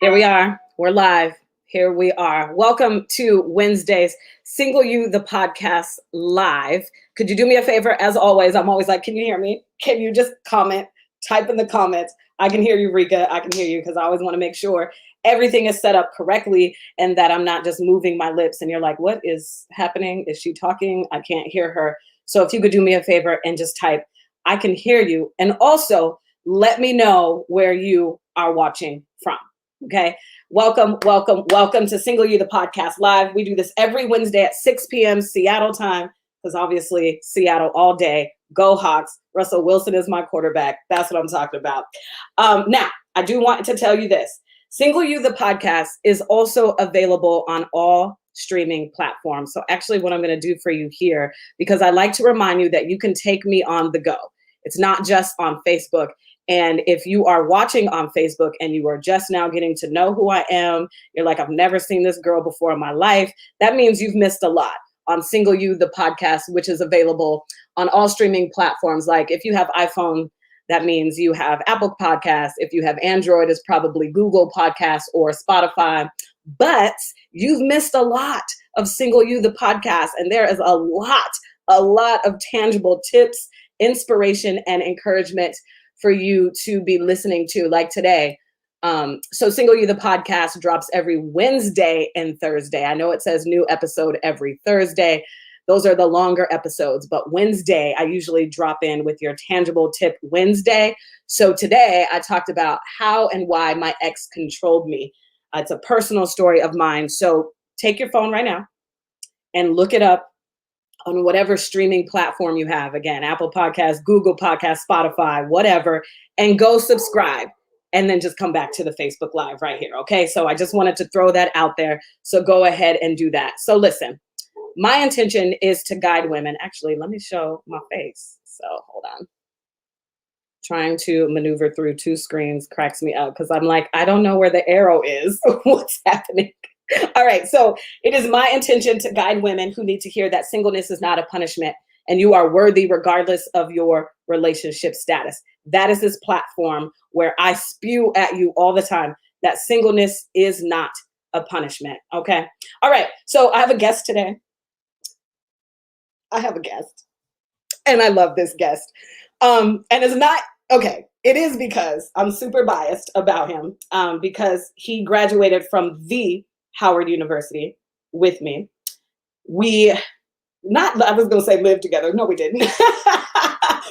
Here we are. We're live. Here we are. Welcome to Wednesday's Single You, the podcast live. Could you do me a favor? As always, I'm always like, can you hear me? Can you just comment, type in the comments? I can hear you, Reka. I can hear you because I always want to make sure everything is set up correctly and that I'm not just moving my lips and you're like, what is happening? Is she talking? I can't hear her. So if you could do me a favor and just type, I can hear you. And also let me know where you are watching from. Okay. Welcome to Single You, the podcast live. We do this every Wednesday at 6 p.m. Seattle time, because obviously Seattle all day. Go Hawks. Russell Wilson is my quarterback. That's what I'm talking about. Now, I do want to tell you this. Single You, the podcast is also available on all streaming platforms. So actually what I'm going to do for you here, because I like to remind you that you can take me on the go. It's not just on Facebook. And if you are watching on Facebook and you are just now getting to know who I am, you're like, I've never seen this girl before in my life. That means you've missed a lot on Single You, the podcast, which is available on all streaming platforms. Like if you have iPhone, that means you have Apple Podcasts. If you have Android, it's probably Google Podcasts or Spotify. But you've missed a lot of Single You, the podcast. And there is a lot of tangible tips, inspiration, and encouragement for you to be listening to, like today. So Single You, the podcast drops every Wednesday and Thursday. I know it says new episode every Thursday. Those are the longer episodes, but Wednesday, I usually drop in with your tangible tip Wednesday. So today I talked about how and why my ex controlled me. It's a personal story of mine. So take your phone right now and look it up on whatever streaming platform you have. Again, Apple Podcasts, Google Podcasts, Spotify, whatever, and go subscribe. And then just come back to the Facebook Live right here. Okay, so I just wanted to throw that out there. So go ahead and do that. So listen, my intention is to guide women. Actually, let me show my face. So hold on. Trying to maneuver through two screens cracks me up because I'm like, I don't know where the arrow is. What's happening? All right. So it is my intention to guide women who need to hear that singleness is not a punishment and you are worthy regardless of your relationship status. That is this platform where I spew at you all the time that singleness is not a punishment. Okay. All right. So I have a guest today. And I love this guest. And it's not, okay, it is because I'm super biased about him because he graduated from the Howard University with me. I was going to say lived together. No, we didn't.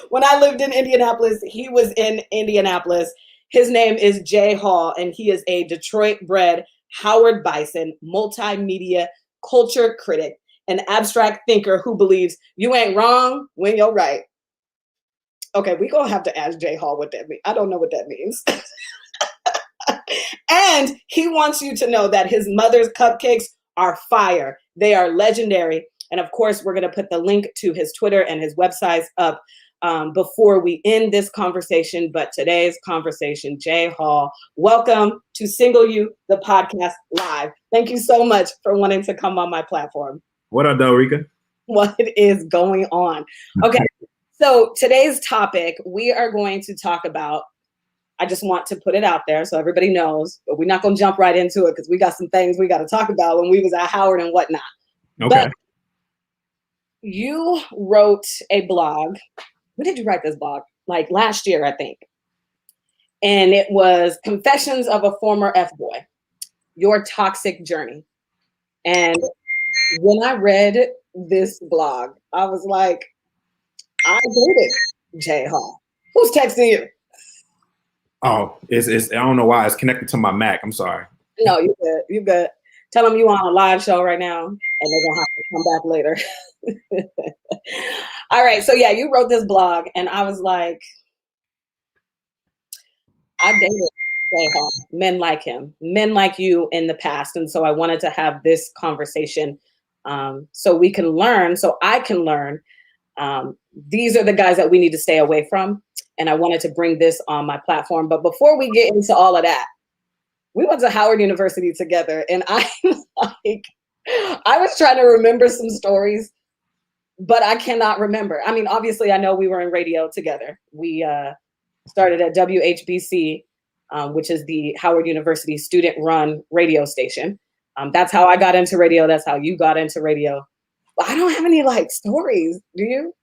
When I lived in Indianapolis, he was in Indianapolis. His name is Jhall, and he is a Detroit-bred Howard Bison multimedia culture critic, an abstract thinker who believes you ain't wrong when you're right. Okay, we're going to have to ask Jhall what that means. I don't know what that means. And he wants you to know that his mother's cupcakes are fire. They are legendary. And of course, we're going to put the link to his Twitter and his websites up before we end this conversation. But today's conversation, Jhall, welcome to Single You, the podcast live. Thank you so much for wanting to come on my platform. What up, though, Reka? What is going on? Okay, so today's topic, we are going to talk about, I just want to put it out there so everybody knows, but we're not going to jump right into it because we got some things we got to talk about when we was at Howard and whatnot. Okay. But you wrote a blog. When did you write this blog? Like last year, I think. And it was Confessions of a Former Fboy, Your Toxic Journey. And when I read this blog, I was like, I dated Jhall. Who's texting you? Oh, it's I don't know why it's connected to my Mac. I'm sorry. No, you good. You good. Tell them you on a live show right now, and they're gonna have to come back later. All right. So yeah, you wrote this blog, and I was like, I dated Jhall, men like him, men like you in the past, and so I wanted to have this conversation so we can learn, so I can learn. These are the guys that we need to stay away from. And I wanted to bring this on my platform. But before we get into all of that, we went to Howard University together. And I was trying to remember some stories, but I cannot remember. I mean, obviously, I know we were in radio together. We started at WHBC which is the Howard University student-run radio station. That's how I got into radio. That's how you got into radio. But I don't have any like stories. Do you?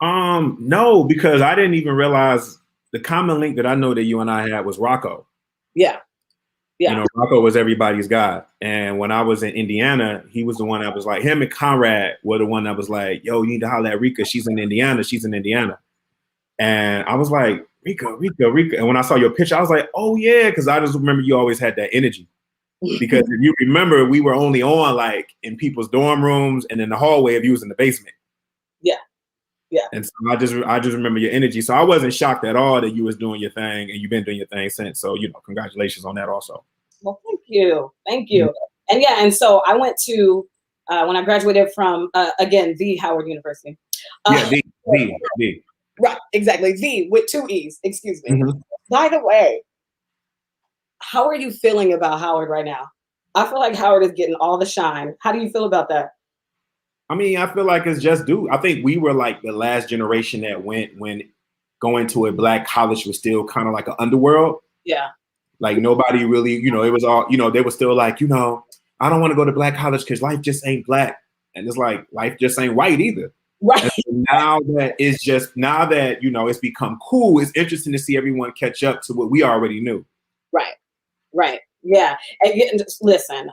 No, because I didn't even realize the common link that I know that you and I had was Rocco. Yeah. Yeah. You know, Rocco was everybody's guy. And when I was in Indiana, he was the one that was like, him and Conrad were the one that was like, yo, you need to holler at Reka. She's in Indiana. She's in Indiana. And I was like, Reka. And when I saw your picture, I was like, oh yeah, because I just remember you always had that energy. Because if you remember, we were only on like in people's dorm rooms and in the hallway if you was in the basement. Yeah. Yeah. And so I just remember your energy. So I wasn't shocked at all that you was doing your thing, and you've been doing your thing since. So, you know, congratulations on that also. Well, thank you. Thank you. Mm-hmm. And yeah, and so I went to, when I graduated from, again, the Howard University. The. Right, exactly. The with 2 E's, excuse me. Mm-hmm. By the way, how are you feeling about Howard right now? I feel like Howard is getting all the shine. How do you feel about that? I mean, I feel like it's just due. I think we were like the last generation that went when going to a Black college was still kind of like an underworld. Yeah. Like nobody really, you know, it was all, you know, they were still like, you know, I don't want to go to Black college because life just ain't Black. And it's like, life just ain't white either. Right. So now that, you know, it's become cool, it's interesting to see everyone catch up to what we already knew. Right. Right. Yeah. And listen,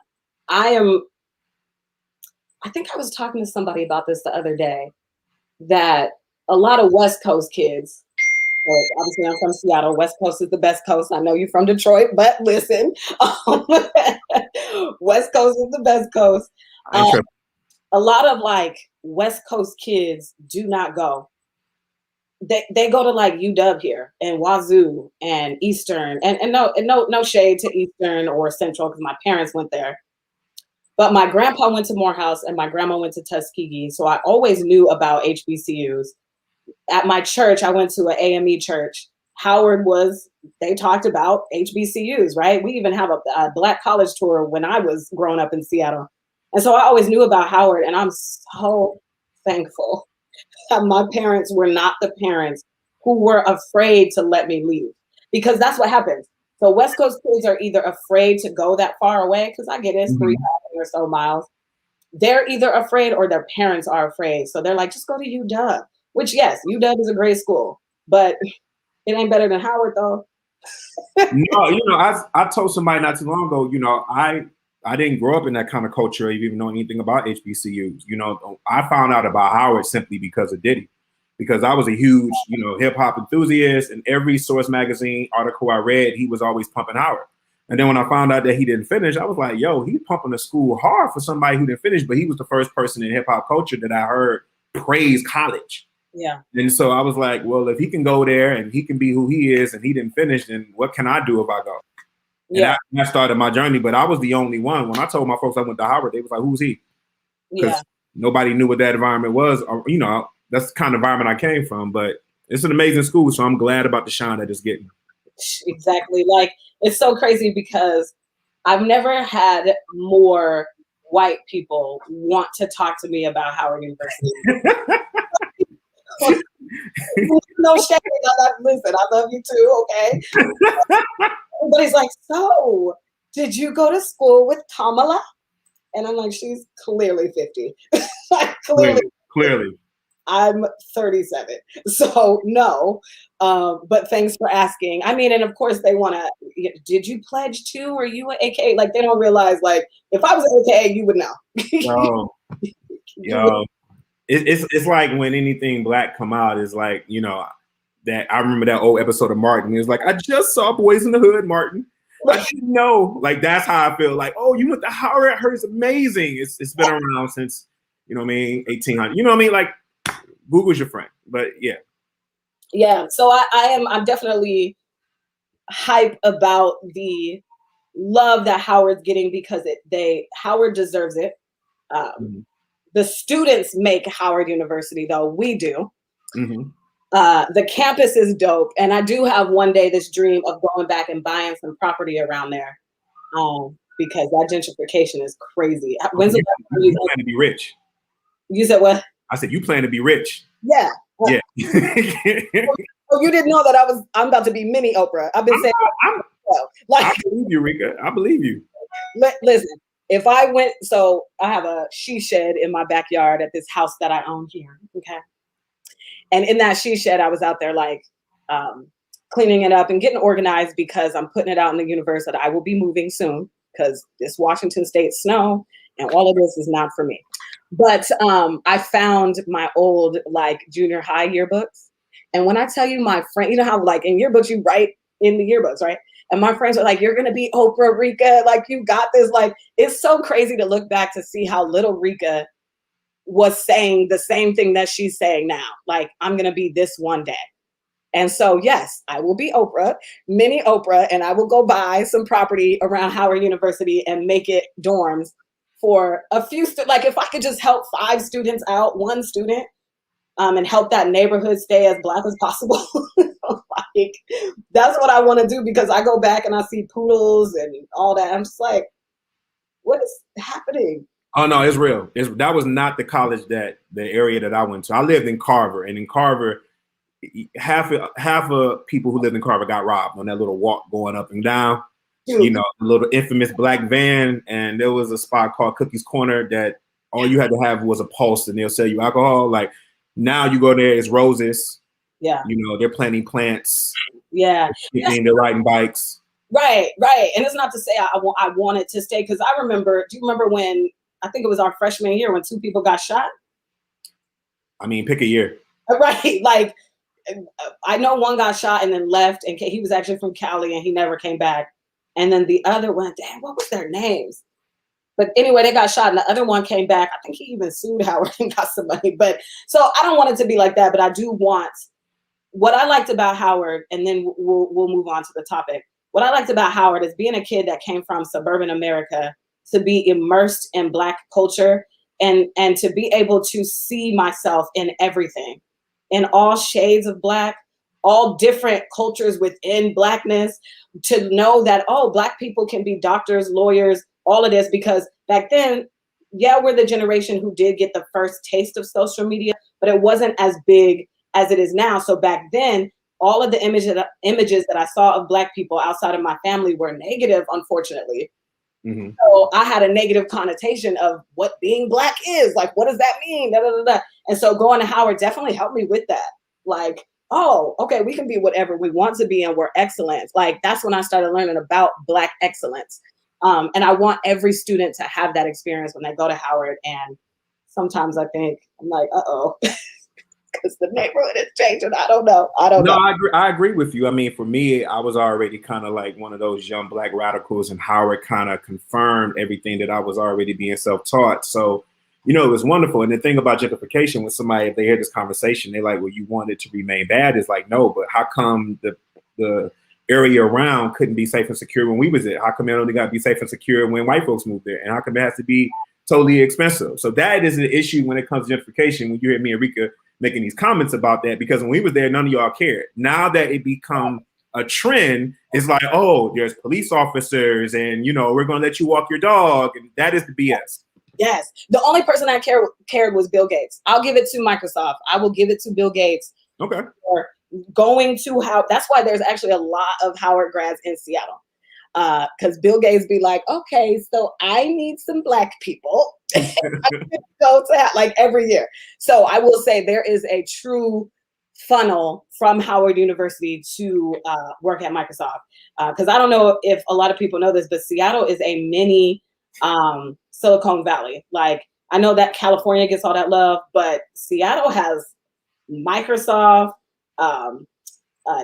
I think I was talking to somebody about this the other day, that a lot of West Coast kids, obviously I'm from Seattle, West Coast is the best coast. I know you're from Detroit, but listen, West Coast is the best coast. A lot of like West Coast kids do not go. They go to like UW here and Wazoo and Eastern, and no shade to Eastern or Central because my parents went there. But my grandpa went to Morehouse and my grandma went to Tuskegee. So I always knew about HBCUs. At my church, I went to an AME church. Howard they talked about HBCUs, right? We even have a Black college tour when I was growing up in Seattle. And so I always knew about Howard, and I'm so thankful that my parents were not the parents who were afraid to let me leave, because that's what happens. So West Coast kids are either afraid to go that far away, because I get it, it's 3,000 or so miles. They're either afraid or their parents are afraid. So they're like, just go to UW, which yes, UW is a great school, but it ain't better than Howard though. No, you know, I told somebody not too long ago, you know, I didn't grow up in that kind of culture or even know anything about HBCUs. You know, I found out about Howard simply because of Diddy. Because I was a huge, you know, hip hop enthusiast, and every Source magazine article I read, he was always pumping Howard. And then when I found out that he didn't finish, I was like, yo, he's pumping the school hard for somebody who didn't finish, but he was the first person in hip hop culture that I heard praise college. Yeah. And so I was like, well, if he can go there and he can be who he is and he didn't finish, then what can I do if I go? Yeah. And that started my journey, but I was the only one. When I told my folks I went to Howard, they was like, who's he? Because nobody knew what that environment was, or, you know, that's the kind of environment I came from, but it's an amazing school. So I'm glad about the shine that it's getting. Exactly. Like, it's so crazy because I've never had more white people want to talk to me about Howard University. No shame. Listen, I love you too, okay? But he's like, so did you go to school with Kamala? And I'm like, she's clearly 50. Like, clearly. I'm 37, so no, but thanks for asking. I mean, and of course they want to, did you pledge to, or you an AKA? Like, they don't realize, like, if I was an AKA, you would know. Yo, it's like when anything Black come out, is like, you know, that I remember that old episode of Martin. It was like, I just saw Boys in the Hood, Martin. I didn't know. Like, that's how I feel. Like, oh, you went to Howard? I heard it's amazing. It's been around since, you know what I mean, 1800. You know what I mean? Like, Google's your friend, but yeah. Yeah, so I'm definitely hype about the love that Howard's getting, because Howard deserves it. The students make Howard University, though. We do. The campus is dope, and I do have one day this dream of going back and buying some property around there, because that gentrification is crazy. When's the last time you plan to be rich? You said what? I said, you plan to be rich. Yeah. Yeah. Oh, you didn't know that I'm about to be mini Oprah. I've been saying, I believe you, Reka. I believe you. Listen, if I went, so I have a she shed in my backyard at this house that I own here. Okay. And in that she shed, I was out there like cleaning it up and getting organized because I'm putting it out in the universe that I will be moving soon because this Washington State snow and all of this is not for me. But I found my old like junior high yearbooks. And when I tell you my friend, you know how like in yearbooks you write in the yearbooks, right? And my friends are like, you're going to be Oprah, Reka. Like, you got this. Like, it's so crazy to look back to see how little Reka was saying the same thing that she's saying now. Like, I'm going to be this one day. And so, yes, I will be Oprah, mini Oprah, and I will go buy some property around Howard University and make it dorms for a few like if I could just help 5 students out, 1 student, and help that neighborhood stay as Black as possible. Like, that's what I want to do because I go back and I see poodles and all that. I'm just like, what is happening? Oh no, it's real. That was not the college the area that I went to. I lived in Carver, and in Carver, half of people who lived in Carver got robbed on that little walk going up and down. Dude. You know, the little infamous black van, and there was a spot called Cookie's Corner that all you had to have was a pulse, and they'll sell you alcohol. Like now, you go there, it's roses. Yeah, you know, they're planting plants. Yeah, they're riding bikes. Right. And it's not to say I wanted to stay because I remember. Do you remember when I think it was our freshman year when 2 people got shot? I mean, pick a year. Right. Like I know one got shot and then left, and he was actually from Cali and he never came back. And then the other one, damn, what was their names? But anyway, they got shot, and the other one came back. I think he even sued Howard and got some money. But so I don't want it to be like that. But I do want what I liked about Howard, and then we'll move on to the topic. What I liked about Howard is being a kid that came from suburban America to be immersed in Black culture and to be able to see myself in everything, in all shades of Black, all different cultures within Blackness, to know that, oh, Black people can be doctors, lawyers, all of this, because back then, yeah, we're the generation who did get the first taste of social media, but it wasn't as big as it is now. So back then, all of the images that I saw of Black people outside of my family were negative, unfortunately. Mm-hmm. So I had a negative connotation of what being Black is. Like, what does that mean? Da, da, da, da. And so going to Howard definitely helped me with that. Like, oh, okay, we can be whatever we want to be and we're excellent. Like, that's when I started learning about Black excellence. And I want every student to have that experience when they go to Howard. And sometimes I think, I'm like, uh-oh. Because the neighborhood is changing. I don't know. I agree with you. I mean, for me, I was already kind of like one of those young Black radicals, and Howard kind of confirmed everything that I was already being self-taught. So, you know, it was wonderful. And the thing about gentrification, when somebody, if they hear this conversation, they're like, well, you want it to remain bad. It's like, no, but how come the area around couldn't be safe and secure when we was there? How come it only got to be safe and secure when white folks moved there? And how come it has to be totally expensive? So that is an issue when it comes to gentrification. When you hear me and Reka making these comments about that, because when we was there, none of y'all cared. Now that it become a trend, it's like, oh, there's police officers and, you know, we're going to let you walk your dog. And that is the BS. Yes. The only person I cared was Bill Gates. I'll give it to Microsoft. I will give it to Bill Gates. Okay. For going to that's why there's actually a lot of Howard grads in Seattle. Because Bill Gates be like, okay, so I need some Black people. I go to like every year. So I will say there is a true funnel from Howard University to work at Microsoft. Because I don't know if a lot of people know this, but Seattle is a mini Silicon Valley. Like, I know that California gets all that love, but Seattle has Microsoft,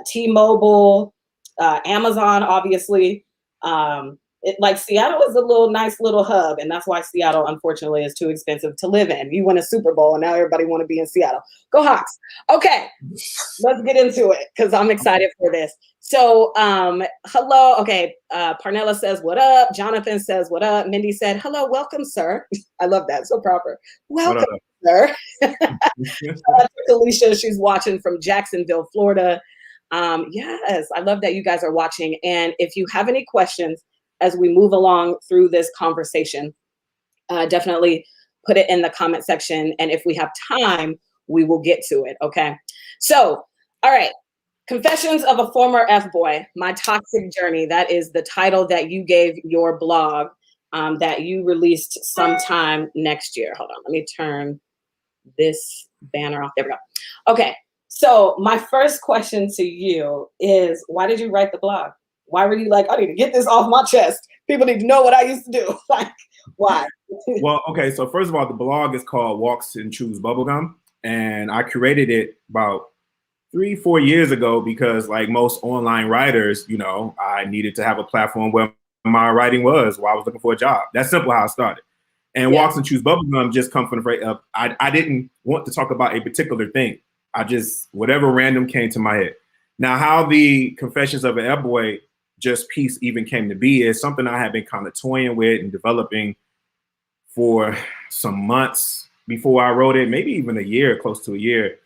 T-Mobile, Amazon, obviously. Like Seattle is a nice little hub, and that's why Seattle, unfortunately, is too expensive to live in. You win a Super Bowl, and now everybody want to be in Seattle. Go Hawks! Okay, let's get into it because I'm excited for this. So, hello. Okay, Parnella says, "What up?" Jonathan says, "What up?" Mindy said, "Hello, welcome, sir." I love that. So proper. Welcome, sir. Alicia, she's watching from Jacksonville, Florida. Yes, I love that you guys are watching. And if you have any questions as we move along through this conversation, definitely put it in the comment section. And if we have time, we will get to it. Okay. So, all right. Confessions of a Former Fboy, My Toxic Journey. That is the title that you gave your blog that you released sometime next year. Hold on, let me turn this banner off. There we go. Okay, so my first question to you is, why did you write the blog? Why were you like, I need to get this off my chest? People need to know what I used to do. Like, why? Well, okay, so first of all, the blog is called Walks and Chews Bubblegum, and I created it about 3-4 years ago because, like most online writers, you know, I needed to have a platform where my writing was while I was looking for a job. That's simple how I started. And Walks and Chews Bubblegum just come from the phrase of I didn't want to talk about a particular thing. I just, whatever random came to my head. Now, how the Confessions of an Fboy just piece even came to be is something I had been kind of toying with and developing for some months before I wrote it, maybe even a year, close to a year.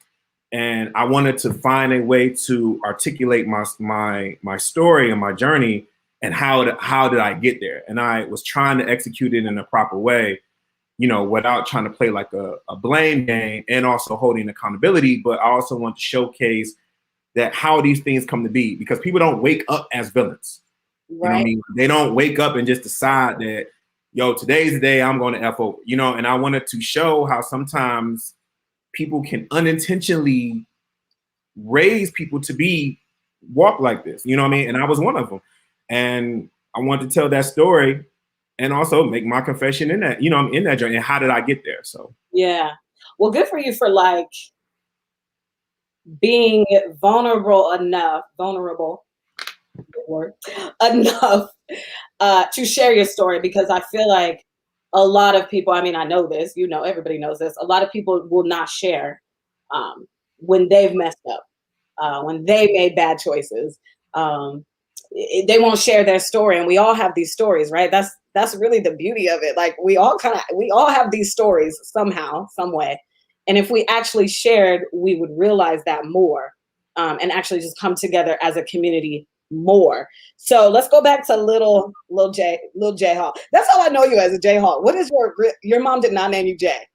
And I wanted to find a way to articulate my story and my journey and how did I get there? And I was trying to execute it in a proper way, you know, without trying to play like a blame game and also holding accountability. But I also want to showcase that how these things come to be, because people don't wake up as villains. Right. You know what I mean? They don't wake up and just decide that, yo, today's the day I'm going to F over, you know, and I wanted to show how sometimes people can unintentionally raise people to walk like this, you know what I mean? And I was one of them. And I wanted to tell that story and also make my confession in that, you know, I'm in that journey. And how did I get there? So, yeah. Well, good for you for like being vulnerable enough to share your story, because I feel like a lot of people, I mean, I know this, you know, everybody knows this. A lot of people will not share when they've messed up, when they made bad choices. They won't share their story, and we all have these stories, right? That's really the beauty of it. Like we all have these stories somehow, some way. And if we actually shared, we would realize that more and actually just come together as a community more. So let's go back to little Jhall. That's how I know you as a Jhall. What is your mom did not name you Jay?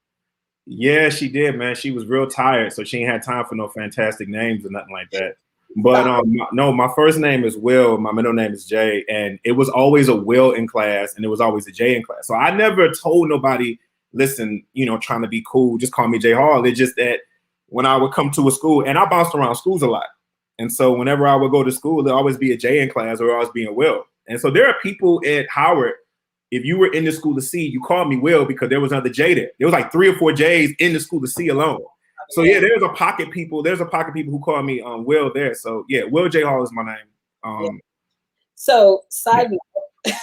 Yeah, she did, man. She was real tired, so she ain't had time for no fantastic names or nothing like that. But no, my first name is Will. My middle name is Jay, and it was always a Will in class, and it was always a Jay in class. So I never told nobody, listen, you know, trying to be cool, just call me Jhall. It's just that when I would come to a school, and I bounced around schools a lot, and so whenever I would go to school, there'd always be a Jay in class or always be a Will. And so there are people at Howard, if you were in the school to see, you called me Will because there was another J there. There was like 3 or 4 J's in the school to see alone. So yeah, there's a pocket people who call me Will there. So yeah, Will Jhall is my name. So side note,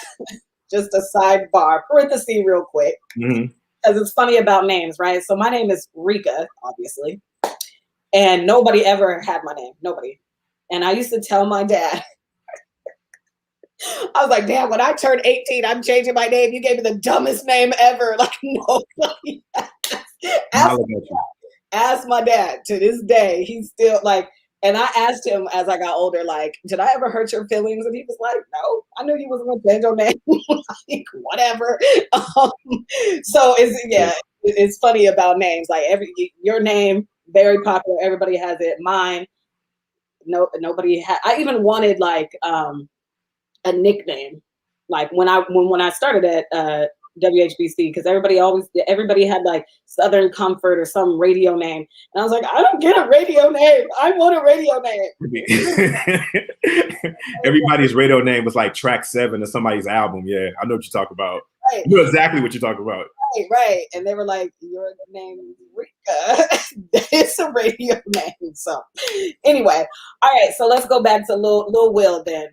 just a sidebar, parenthesis real quick, because it's funny about names, right? So my name is Reka, obviously, and nobody ever had my name, nobody. And I used to tell my dad, I was like, damn, when I turned 18, I'm changing my name. You gave me the dumbest name ever. Like nobody ask my dad to this day. He's still like, and I asked him as I got older, like, did I ever hurt your feelings? And he was like, no, I knew you wasn't going to change your name. Like, whatever. So it's funny about names. Like your name, very popular. Everybody has it. Mine, nobody had. I even wanted like a nickname. Like when I started at WHBC, because everybody had like Southern Comfort or some radio name, and I was like, I don't get a radio name. I want a radio name. Everybody's radio name was like track 7 of somebody's album. Yeah, I know what you're talking about. Right. You know exactly what you're talking about. Right. And they were like, your name is Reka. It's a radio name. So anyway, all right. So let's go back to Lil Will then.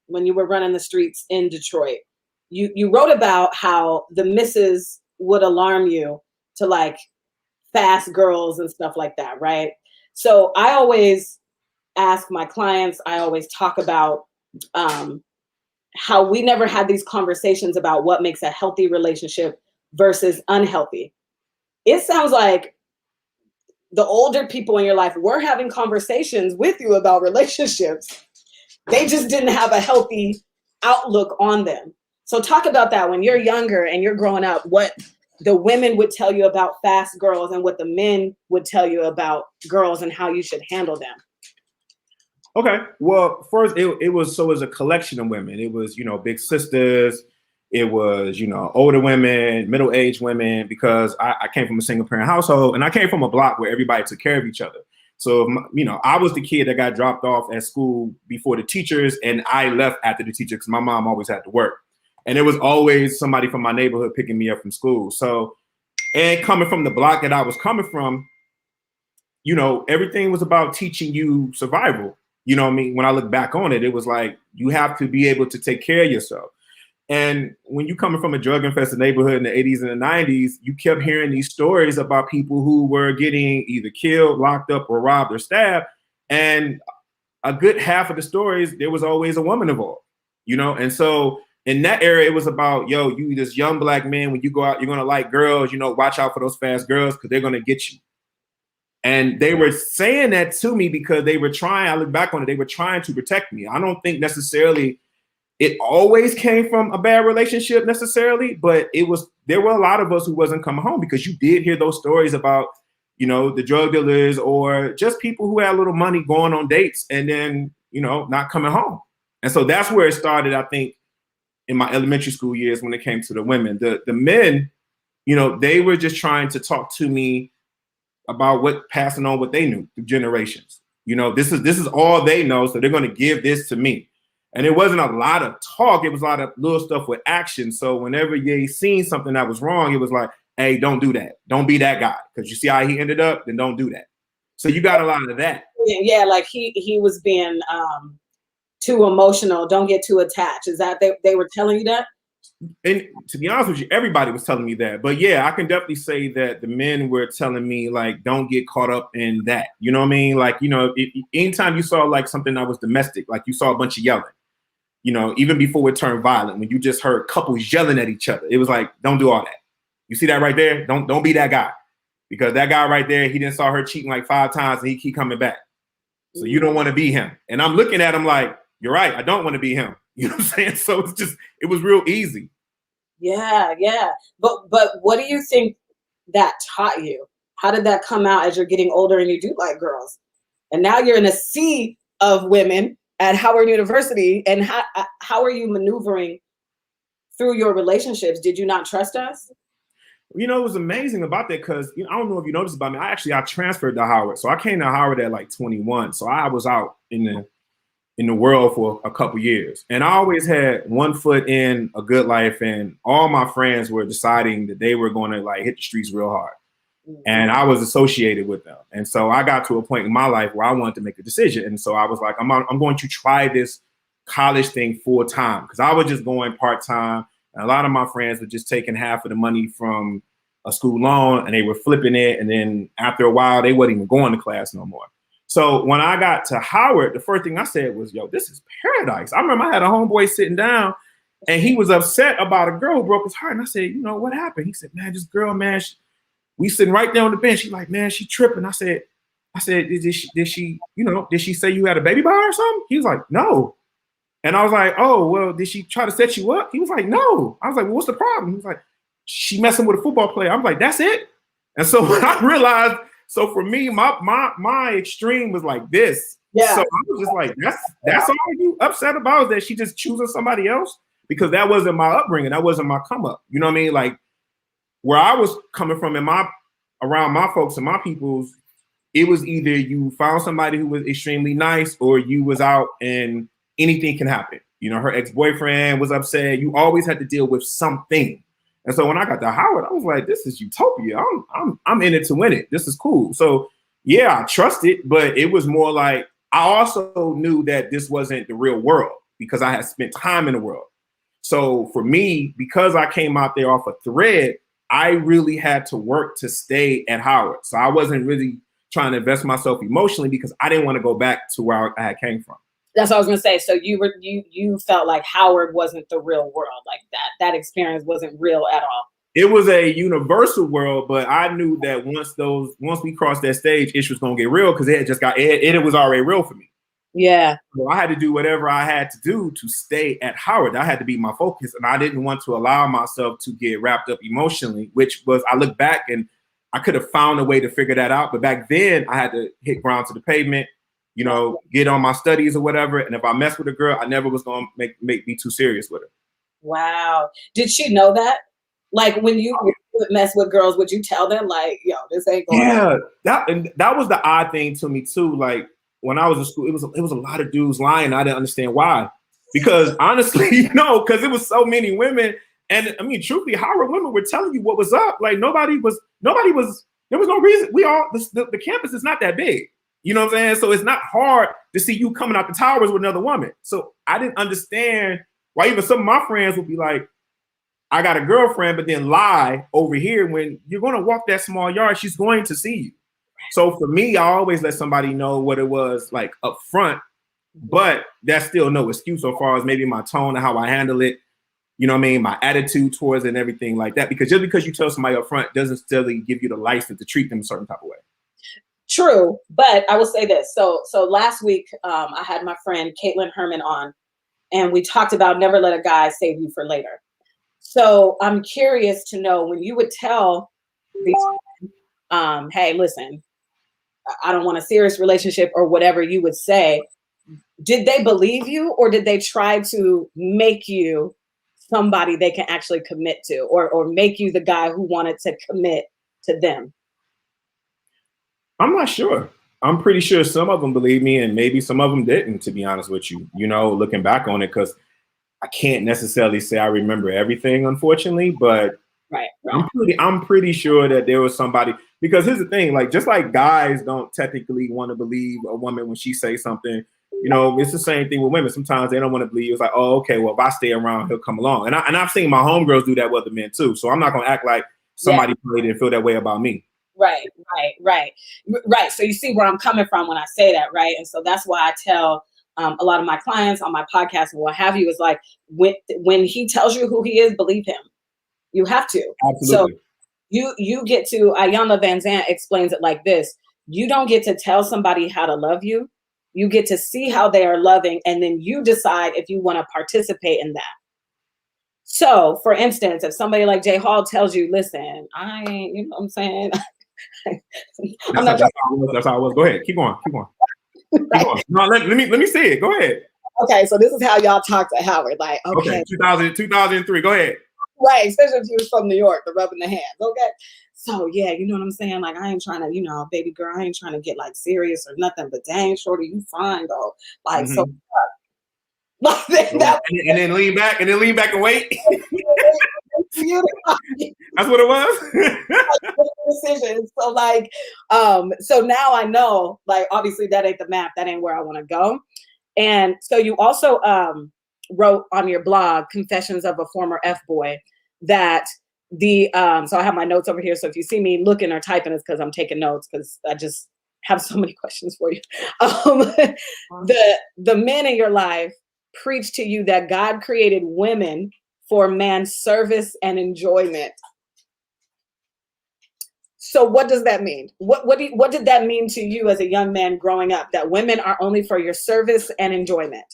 When you were running the streets in Detroit, you wrote about how the misses would alarm you to like fast girls and stuff like that, right? So I always ask my clients, I always talk about how we never had these conversations about what makes a healthy relationship versus unhealthy. It sounds like the older people in your life were having conversations with you about relationships. They just didn't have a healthy outlook on them. So talk about that when you're younger and you're growing up, what the women would tell you about fast girls and what the men would tell you about girls and how you should handle them. Okay. Well, first it was a collection of women. It was, big sisters. It was, older women, middle-aged women, because I came from a single parent household, and I came from a block where everybody took care of each other. So, I was the kid that got dropped off at school before the teachers, and I left after the teacher because my mom always had to work. And it was always somebody from my neighborhood picking me up from school. So, and coming from the block that I was coming from, everything was about teaching you survival. You know what I mean? When I look back on it, it was like, you have to be able to take care of yourself. And when you coming from a drug-infested neighborhood in the 80s and the 90s, you kept hearing these stories about people who were getting either killed, locked up, or robbed or stabbed. And a good half of the stories, there was always a woman involved, And so in that era, it was about, you this young Black man, when you go out, you're going to like girls, watch out for those fast girls because they're going to get you. And they were saying that to me because they were trying, I look back on it, they were trying to protect me. I don't think necessarily it always came from a bad relationship necessarily, but there were a lot of us who wasn't coming home because you did hear those stories about, the drug dealers or just people who had a little money going on dates and then, not coming home. And so that's where it started, I think, in my elementary school years when it came to the women. The men, they were just trying to talk to me about passing on what they knew through generations. This is all they know, so they're going to give this to me. And it wasn't a lot of talk. It was a lot of little stuff with action. So whenever they seen something that was wrong, it was like, hey, don't do that. Don't be that guy. Because you see how he ended up, then don't do that. So you got a lot of that. Yeah, like he was being too emotional. Don't get too attached. Is that they were telling you that? And to be honest with you, everybody was telling me that. But yeah, I can definitely say that the men were telling me, like, don't get caught up in that. You know what I mean? Like, anytime you saw like something that was domestic, like you saw a bunch of yelling, even before it turned violent, when you just heard couples yelling at each other, it was like, don't do all that. You see that right there? Don't be that guy. Because that guy right there, he didn't saw her cheating like 5 times and he keep coming back. So you don't want to be him. And I'm looking at him like, you're right, I don't want to be him. You know what I'm saying? So it was real easy. Yeah. But what do you think that taught you? How did that come out as you're getting older and you do like girls? And now you're in a sea of women at Howard University. And how are you maneuvering through your relationships? Did you not trust us? It was amazing about that because I don't know if you noticed about me. I transferred to Howard. So I came to Howard at like 21. So I was out in the world for a couple years. And I always had one foot in a good life, and all my friends were deciding that they were going to like hit the streets real hard. And I was associated with them. And so I got to a point in my life where I wanted to make a decision. And so I was like, I'm going to try this college thing full time, because I was just going part time. And a lot of my friends were just taking half of the money from a school loan and they were flipping it. And then after a while, they wasn't even going to class no more. So when I got to Howard, the first thing I said was, this is paradise. I remember I had a homeboy sitting down and he was upset about a girl who broke his heart. And I said, what happened? He said, man, this girl, man, we sitting right there on the bench. She's like, man, she tripping. I said, did she say you had a baby by her or something? He was like, no. And I was like, oh, well, did she try to set you up? He was like, no. I was like, well, what's the problem? He was like, she messing with a football player. I was like, that's it. And so when I realized, so for me, my extreme was like this. Yeah. So I was just like, that's all you upset about, is that she just choosing somebody else? Because that wasn't my upbringing. That wasn't my come up. You know what I mean? Like where I was coming from around my folks and my peoples, it was either you found somebody who was extremely nice or you was out and anything can happen. Her ex-boyfriend was upset. You always had to deal with something. And so when I got to Howard, I was like, this is utopia. I'm in it to win it. This is cool. So yeah, I trusted, but it was more like, I also knew that this wasn't the real world because I had spent time in the world. So for me, because I came out there off a thread, I really had to work to stay at Howard. So I wasn't really trying to invest myself emotionally because I didn't want to go back to where I came from. That's what I was gonna say. So you felt like Howard wasn't the real world, like that experience wasn't real at all. It was a universal world, but I knew that once we crossed that stage, it was gonna get real because it was already real for me. Yeah. So I had to do whatever I had to do to stay at Howard. That had to be my focus, and I didn't want to allow myself to get wrapped up emotionally. Which was, I look back and I could have found a way to figure that out, but back then I had to hit ground to the pavement. you know, get on my studies or whatever. And if I mess with a girl, I never was gonna make me too serious with her. Wow. Did she know that? Like when you would mess with girls, would you tell them like, yo, this ain't going on? That was the odd thing to me too. Like when I was in school, it was a lot of dudes lying. I didn't understand why. Because honestly, because it was so many women. And I mean, truthfully, Howard women were telling you what was up. Like nobody was, there was no reason. The campus is not that big. You know what I'm saying? So it's not hard to see you coming out the towers with another woman. So I didn't understand why even some of my friends would be like, I got a girlfriend, but then lie over here. When you're going to walk that small yard, she's going to see you. So for me, I always let somebody know what it was like up front, but that's still no excuse so far as maybe my tone and how I handle it. You know what I mean? My attitude towards it and everything like that. Because just because you tell somebody up front doesn't still give you the license to treat them a certain type of way. True, but I will say this. So last week, I had my friend Caitlin Herman on, and we talked about never let a guy save you for later. So I'm curious to know when you would tell these women, hey, listen, I don't want a serious relationship or whatever you would say. Did they believe you, or did they try to make you somebody they can actually commit to, or make you the guy who wanted to commit to them? I'm not sure. I'm pretty sure some of them believed me and maybe some of them didn't, to be honest with you, looking back on it, because I can't necessarily say I remember everything, unfortunately, but right. I'm pretty sure that there was somebody, because here's the thing, like, just like guys don't technically want to believe a woman when she says something, it's the same thing with women. Sometimes they don't want to believe. It's like, oh, okay, well, if I stay around, he'll come along. And I've seen my homegirls do that with other men too. So I'm not going to act like somebody probably didn't feel that way about me. Right. So you see where I'm coming from when I say that, right? And so that's why I tell a lot of my clients on my podcast and what have you, is like, when he tells you who he is, believe him. You have to. Absolutely. So you get to, Ayanna Van Zandt explains it like this. You don't get to tell somebody how to love you. You get to see how they are loving, and then you decide if you want to participate in that. So, for instance, if somebody like Jhall tells you, listen, I ain't, you know what I'm saying? That's how I was. Go ahead. Keep going. Keep going. No, let me say it. Go ahead. Okay, so this is how y'all talk to Howard. Like, okay. 2003. Go ahead. Right, especially if you was from New York, the rubbing the hands. Okay. So yeah, you know what I'm saying? Like, I ain't trying to, baby girl, I ain't trying to get like serious or nothing, but dang, shorty, you fine though. Like, so like that, and then lean back and wait. That's what it was. Decision. So like, so now I know, like, obviously that ain't the map, that ain't where I want to go. And so you also wrote on your blog, Confessions of a Former Fboy, that so I have my notes over here. So if you see me looking or typing, it's because I'm taking notes, because I just have so many questions for you. The men in your life preach to you that God created women for man's service and enjoyment. So what does that mean? What did that mean to you as a young man growing up, that women are only for your service and enjoyment?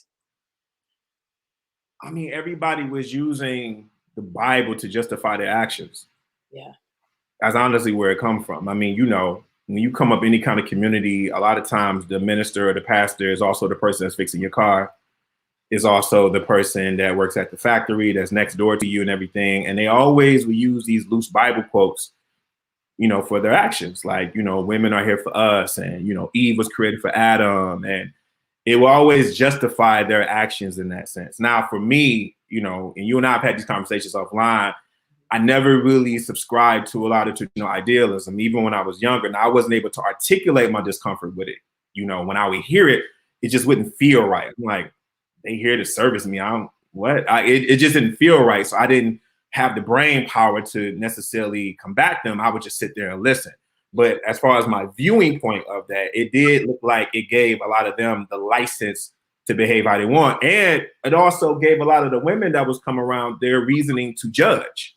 I mean, everybody was using the Bible to justify their actions. Yeah. That's honestly where it comes from. I mean, when you come up any kind of community, a lot of times the minister or the pastor is also the person that's fixing your car, is also the person that works at the factory that's next door to you and everything. And they always will use these loose Bible quotes, for their actions. Like, women are here for us, and, Eve was created for Adam, and it will always justify their actions in that sense. Now, for me, and you and I have had these conversations offline, I never really subscribed to a lot of idealism, even when I was younger. And I wasn't able to articulate my discomfort with it. When I would hear it, it just wouldn't feel right. I'm like, they here to service me. It just didn't feel right. So I didn't have the brain power to necessarily combat them. I would just sit there and listen. But as far as my viewing point of that, it did look like it gave a lot of them the license to behave how they want. And it also gave a lot of the women that was coming around their reasoning to judge,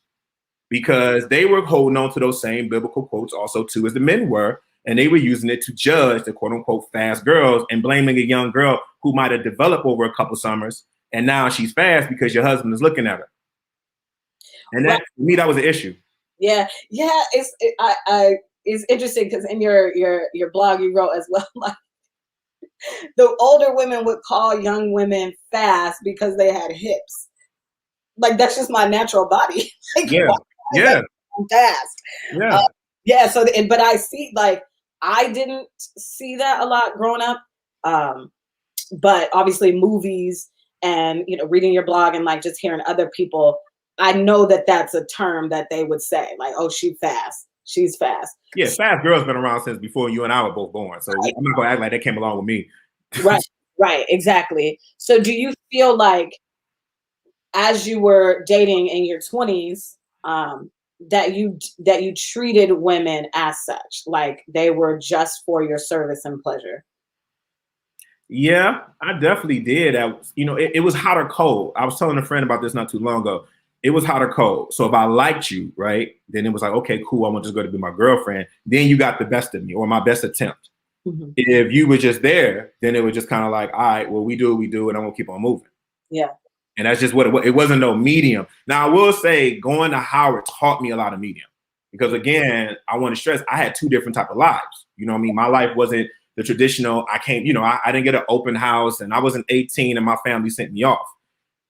because they were holding on to those same biblical quotes also too, as the men were. And they were using it to judge the quote unquote fast girls and blaming a young girl who might have developed over a couple summers. And now she's fast because your husband is looking at her. And that, for me, that was an issue. Yeah. It's interesting, because in your blog you wrote as well, like, the older women would call young women fast because they had hips. Like, that's just my natural body. Like, Yeah. why is Yeah. that fast? Yeah. Yeah. So, but I see, like, I didn't see that a lot growing up. But obviously movies and, reading your blog and like just hearing other people, I know that that's a term that they would say, like, oh, she's fast. She's fast. Yeah, fast girl's been around since before you and I were both born. So Right. I'm not gonna act like that came along with me. Right. Right. Exactly. So do you feel like as you were dating in your 20s, that you treated women as such, like they were just for your service and pleasure? Yeah, I definitely did. It was hot or cold. I was telling a friend about this not too long ago. It was hot or cold. So if I liked you, right, then it was like, okay, cool. I want this girl to be my girlfriend. Then you got the best of me or my best attempt. Mm-hmm. If you were just there, then it was just kind of like, all right, well, we do what we do, and I'm gonna keep on moving. Yeah. And that's just what it was. It wasn't no medium. Now I will say, going to Howard taught me a lot of medium because again, I want to stress I had two different type of lives. You know what I mean? My life wasn't the traditional. I didn't get an open house, and I wasn't 18, and my family sent me off.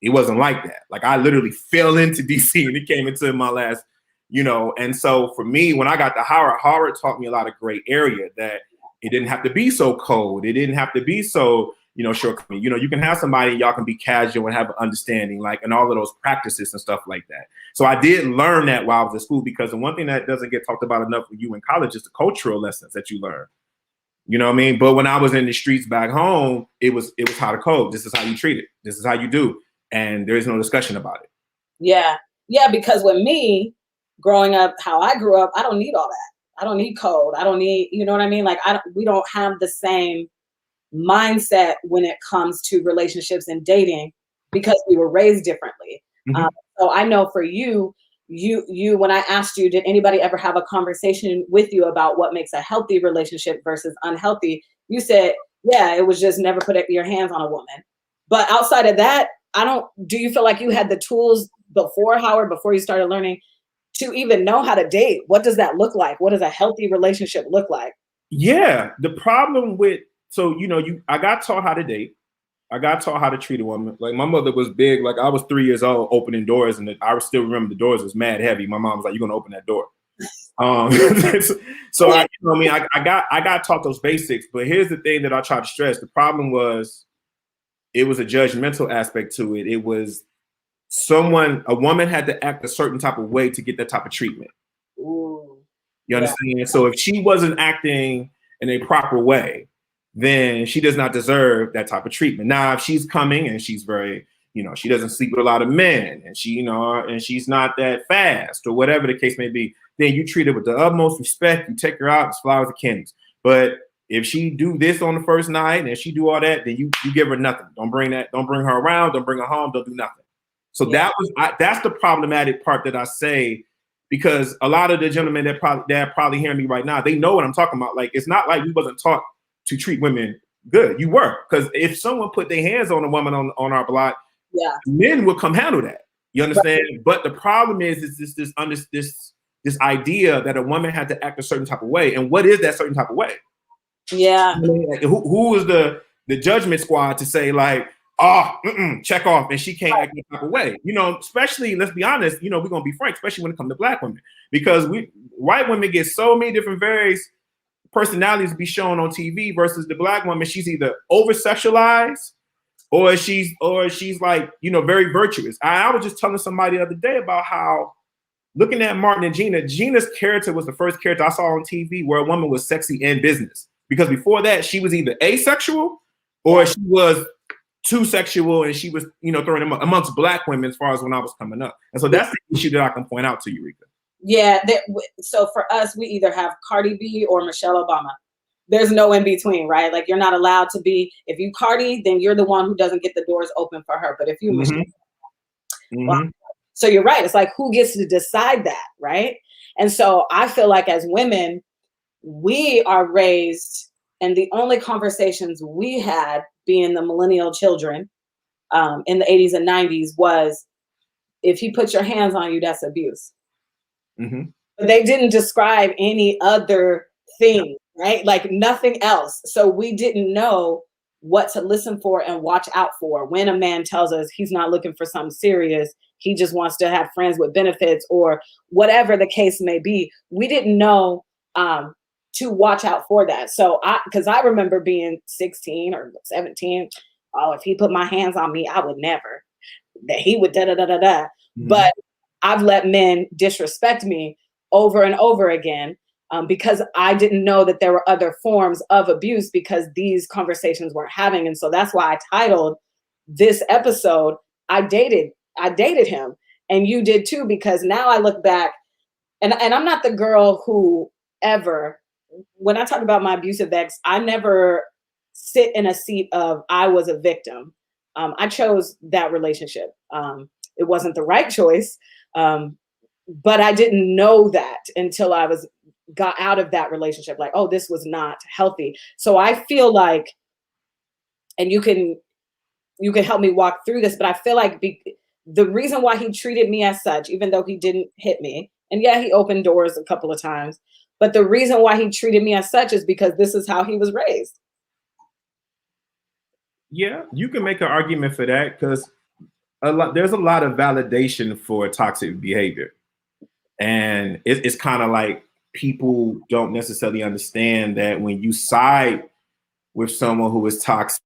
It wasn't like that. Like I literally fell into DC, and it came into my last, And so for me, when I got to Howard, Howard taught me a lot of gray area that it didn't have to be so cold. It didn't have to be so, shortcoming. You can have somebody, y'all can be casual and have an understanding, like, and all of those practices and stuff like that. So I did learn that while I was at school, because the one thing that doesn't get talked about enough with you in college is the cultural lessons that you learn. You know what I mean? But when I was in the streets back home, it was hot or cold. This is how you treat it. This is how you do. And there is no discussion about it. Yeah. Yeah. Because with me growing up, how I grew up, I don't need all that. I don't need code. I don't need, you know what I mean? Like we don't have the same mindset when it comes to relationships and dating because we were raised differently. Mm-hmm. So I know for you, when I asked you, did anybody ever have a conversation with you about what makes a healthy relationship versus unhealthy? You said, yeah, it was just never put your hands on a woman. But outside of that, do you feel like you had the tools before Howard, before you started learning to even know how to date? What does that look like? What does a healthy relationship look like? Yeah. The problem with, I got taught how to date. I got taught how to treat a woman. Like my mother was big. Like I was 3 years old opening doors, and I still remember the doors was mad heavy. My mom was like, "You're gonna open that door." So I got taught those basics. But here's the thing that I try to stress: the problem was, it was a judgmental aspect to it. It was a woman had to act a certain type of way to get that type of treatment. Ooh, you understand? Yeah. So if she wasn't acting in a proper way, then she does not deserve that type of treatment. Now, if she's coming and she's very, she doesn't sleep with a lot of men, and and she's not that fast or whatever the case may be, then you treat her with the utmost respect. You take her out, it's flowers and candies. But if she do this on the first night and she do all that, then you give her nothing. Don't bring her around. Don't bring her home. Don't do nothing. So that's the problematic part that I say, because a lot of the gentlemen that probably hearing me right now, they know what I'm talking about. Like, it's not like we wasn't taught to treat women good. You were, because if someone put their hands on a woman on our block, men would come handle that. You understand? Right. But the problem is this idea that a woman had to act a certain type of way, and what is that certain type of way? Yeah. Like, who is the judgment squad to say like, check off, and she can't act that type of way? Especially, let's be honest. We're gonna be frank, especially when it comes to black women, because white women get so many different various personalities be shown on TV versus the black woman. She's either over sexualized or she's like, very virtuous. I was just telling somebody the other day about how, looking at Martin and Gina's character was the first character I saw on TV where a woman was sexy in business, because before that she was either asexual or she was too sexual, and she was, throwing them amongst black women as far as when I was coming up. And so that's the issue that I can point out to you, Reka. Yeah. So for us, we either have Cardi B or Michelle Obama. There's no in between, right? Like, you're not allowed to be, if you Cardi, then you're the one who doesn't get the doors open for her. But if you Michelle, well, so you're right. It's like, who gets to decide that, right? And so I feel like as women, we are raised, and the only conversations we had being the millennial children in the 80s and 90s was, if he puts your hands on you, that's abuse. Mm-hmm. But they didn't describe any other thing, right? Like nothing else. So we didn't know what to listen for and watch out for when a man tells us he's not looking for something serious. He just wants to have friends with benefits or whatever the case may be. We didn't know to watch out for that. So because I remember being 16 or 17. Oh, if he put my hands on me, I would never. That he would da da da da da. Mm-hmm. But I've let men disrespect me over and over again because I didn't know that there were other forms of abuse because these conversations weren't having. And so that's why I titled this episode, I dated him. And you did too, because now I look back and I'm not the girl who ever, when I talk about my abusive ex, I never sit in a seat of I was a victim. I chose that relationship. It wasn't the right choice, but I didn't know that until I got out of that relationship. Like, oh, this was not healthy. So I feel like, and you can help me walk through this, but I feel like the reason why he treated me as such, even though he didn't hit me, and yeah, he opened doors a couple of times, but the reason why he treated me as such is because this is how he was raised. Yeah, you can make an argument for that because there's a lot of validation for toxic behavior. And it's kind of like people don't necessarily understand that when you side with someone who is toxic,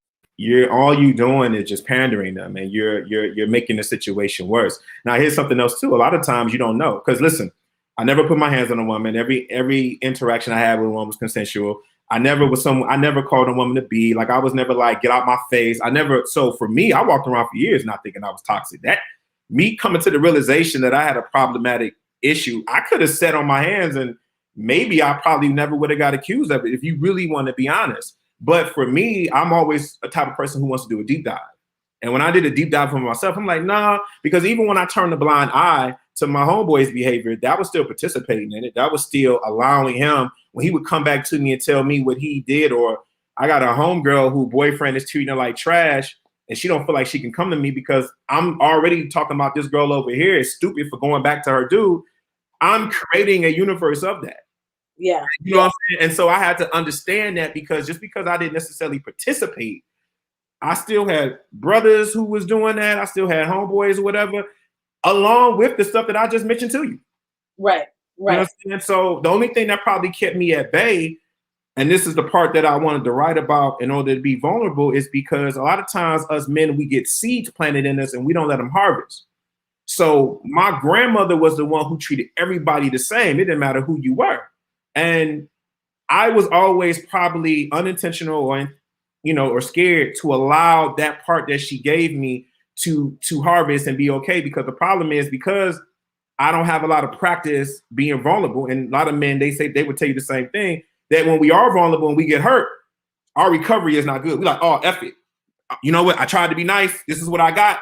all you doing is just pandering them and you're making the situation worse. Now, here's something else too. A lot of times you don't know because listen, I never put my hands on a woman. Every interaction I had with a woman was consensual. I never called a woman to be like, I was never like, get out my face. So for me, I walked around for years not thinking I was toxic. That me coming to the realization that I had a problematic issue, I could have sat on my hands and maybe I probably never would have got accused of it if you really want to be honest. But for me, I'm always a type of person who wants to do a deep dive. And when I did a deep dive for myself, I'm like, nah, because even when I turned a blind eye to my homeboy's behavior, that was still participating in it. That was still allowing him when he would come back to me and tell me what he did, or I got a homegirl who boyfriend is treating her like trash and she don't feel like she can come to me because I'm already talking about this girl over here is stupid for going back to her dude. I'm creating a universe of that. Yeah. You know what I'm saying? And so I had to understand that because just because I didn't necessarily participate, I still had brothers who was doing that. I still had homeboys or whatever, along with the stuff that I just mentioned to you. Right. Right. You know what I'm saying? So the only thing that probably kept me at bay, and this is the part that I wanted to write about in order to be vulnerable, is because a lot of times us men, we get seeds planted in us and we don't let them harvest. So my grandmother was the one who treated everybody the same. It didn't matter who you were. And I was always probably unintentional or scared to allow that part that she gave me to harvest and be okay. Because the problem is because I don't have a lot of practice being vulnerable. And a lot of men, they would tell you the same thing, that when we are vulnerable and we get hurt, our recovery is not good. We're like, oh, F it. You know what? I tried to be nice. This is what I got.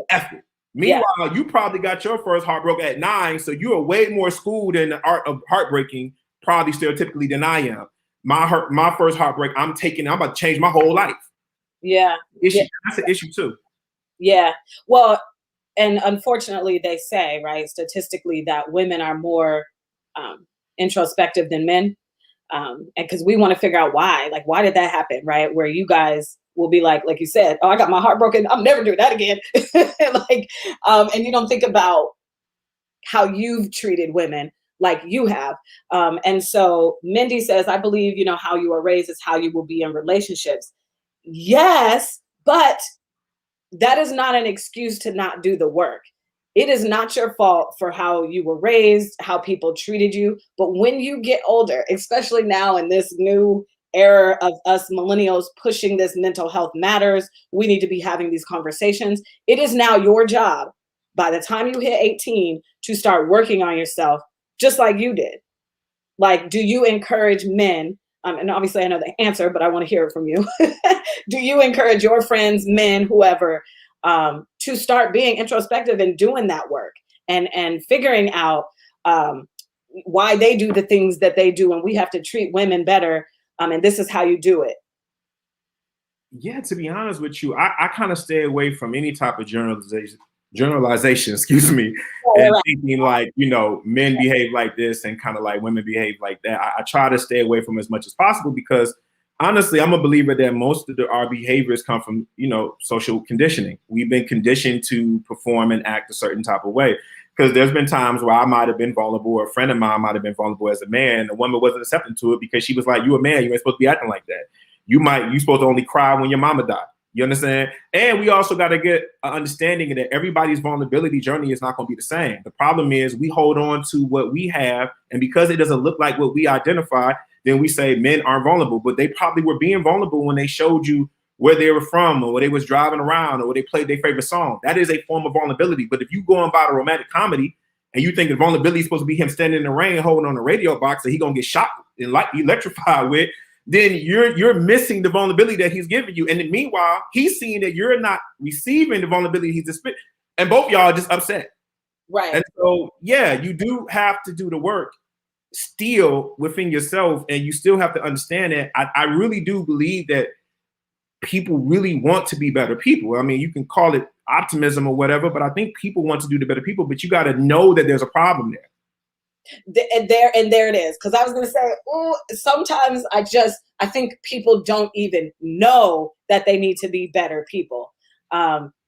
F it. Meanwhile, you probably got your first heartbroken at 9. So you are way more schooled in the art of heartbreaking, probably stereotypically, than I am. My first heartbreak, I'm about to change my whole life. Yeah. That's an issue too. Yeah. Well, and unfortunately they say, right, statistically that women are more introspective than men. And because we want to figure out why did that happen? Right. Where you guys will be like you said, oh, I got my heart broken. I'm never doing that again. And you don't think about how you've treated women like you have. And so Mindy says, I believe, how you are raised is how you will be in relationships. Yes, but that is not an excuse to not do the work. It is not your fault for how you were raised, how people treated you. But when you get older, especially now in this new era of us millennials pushing this mental health matters, we need to be having these conversations. It is now your job by the time you hit 18 to start working on yourself, just like you did. Like, do you encourage men? And obviously I know the answer, but I want to hear it from you. Do you encourage your friends, men, whoever, to start being introspective and doing that work and figuring out why they do the things that they do and we have to treat women better? And this is how you do it. Yeah, to be honest with you, I kind of stay away from any type of generalization, excuse me, and thinking like, men behave like this and kind of like women behave like that. I try to stay away from as much as possible because honestly, I'm a believer that most of our behaviors come from, social conditioning. We've been conditioned to perform and act a certain type of way. Because there's been times where I might have been vulnerable, or a friend of mine might have been vulnerable as a man. The woman wasn't accepting to it because she was like, "You a man, you ain't supposed to be acting like that. You supposed to only cry when your mama died." You understand? And we also got to get an understanding that everybody's vulnerability journey is not going to be the same. The problem is we hold on to what we have, and because it doesn't look like what we identify, then we say men aren't vulnerable. But they probably were being vulnerable when they showed you where they were from, or where they was driving around, or where they played their favorite song. That is a form of vulnerability. But if you go and buy a romantic comedy and you think the vulnerability is supposed to be him standing in the rain holding on a radio box that he gonna get shot and electrified with, then you're missing the vulnerability that he's giving you. And then meanwhile, he's seeing that you're not receiving the vulnerability he's displaying, and both y'all are just upset. Right. And so, yeah, you do have to do the work still within yourself, and you still have to understand that. I really do believe that people really want to be better people. I mean, you can call it optimism or whatever, but I think people want to do the better people, but you got to know that there's a problem there. And there it is. Because I was going to say, sometimes I think people don't even know that they need to be better people.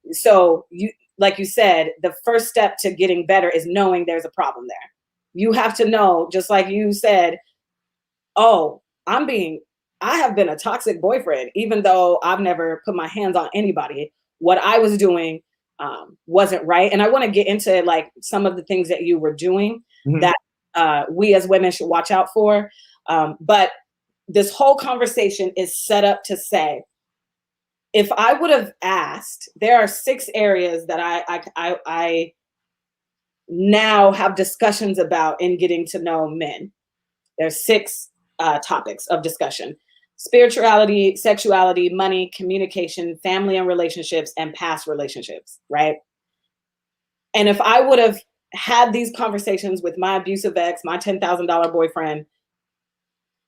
So you, like you said, the first step to getting better is knowing there's a problem there. You have to know, just like you said, oh, I have been a toxic boyfriend, even though I've never put my hands on anybody. What I was doing wasn't right. And I want to get into like some of the things that you were doing that we as women should watch out for. But this whole conversation is set up to say, if I would have asked, there are 6 areas that I now have discussions about in getting to know men. There's 6 topics of discussion: spirituality, sexuality, money, communication, family and relationships, and past relationships, right? And if I would have had these conversations with my abusive ex, my $10,000 boyfriend,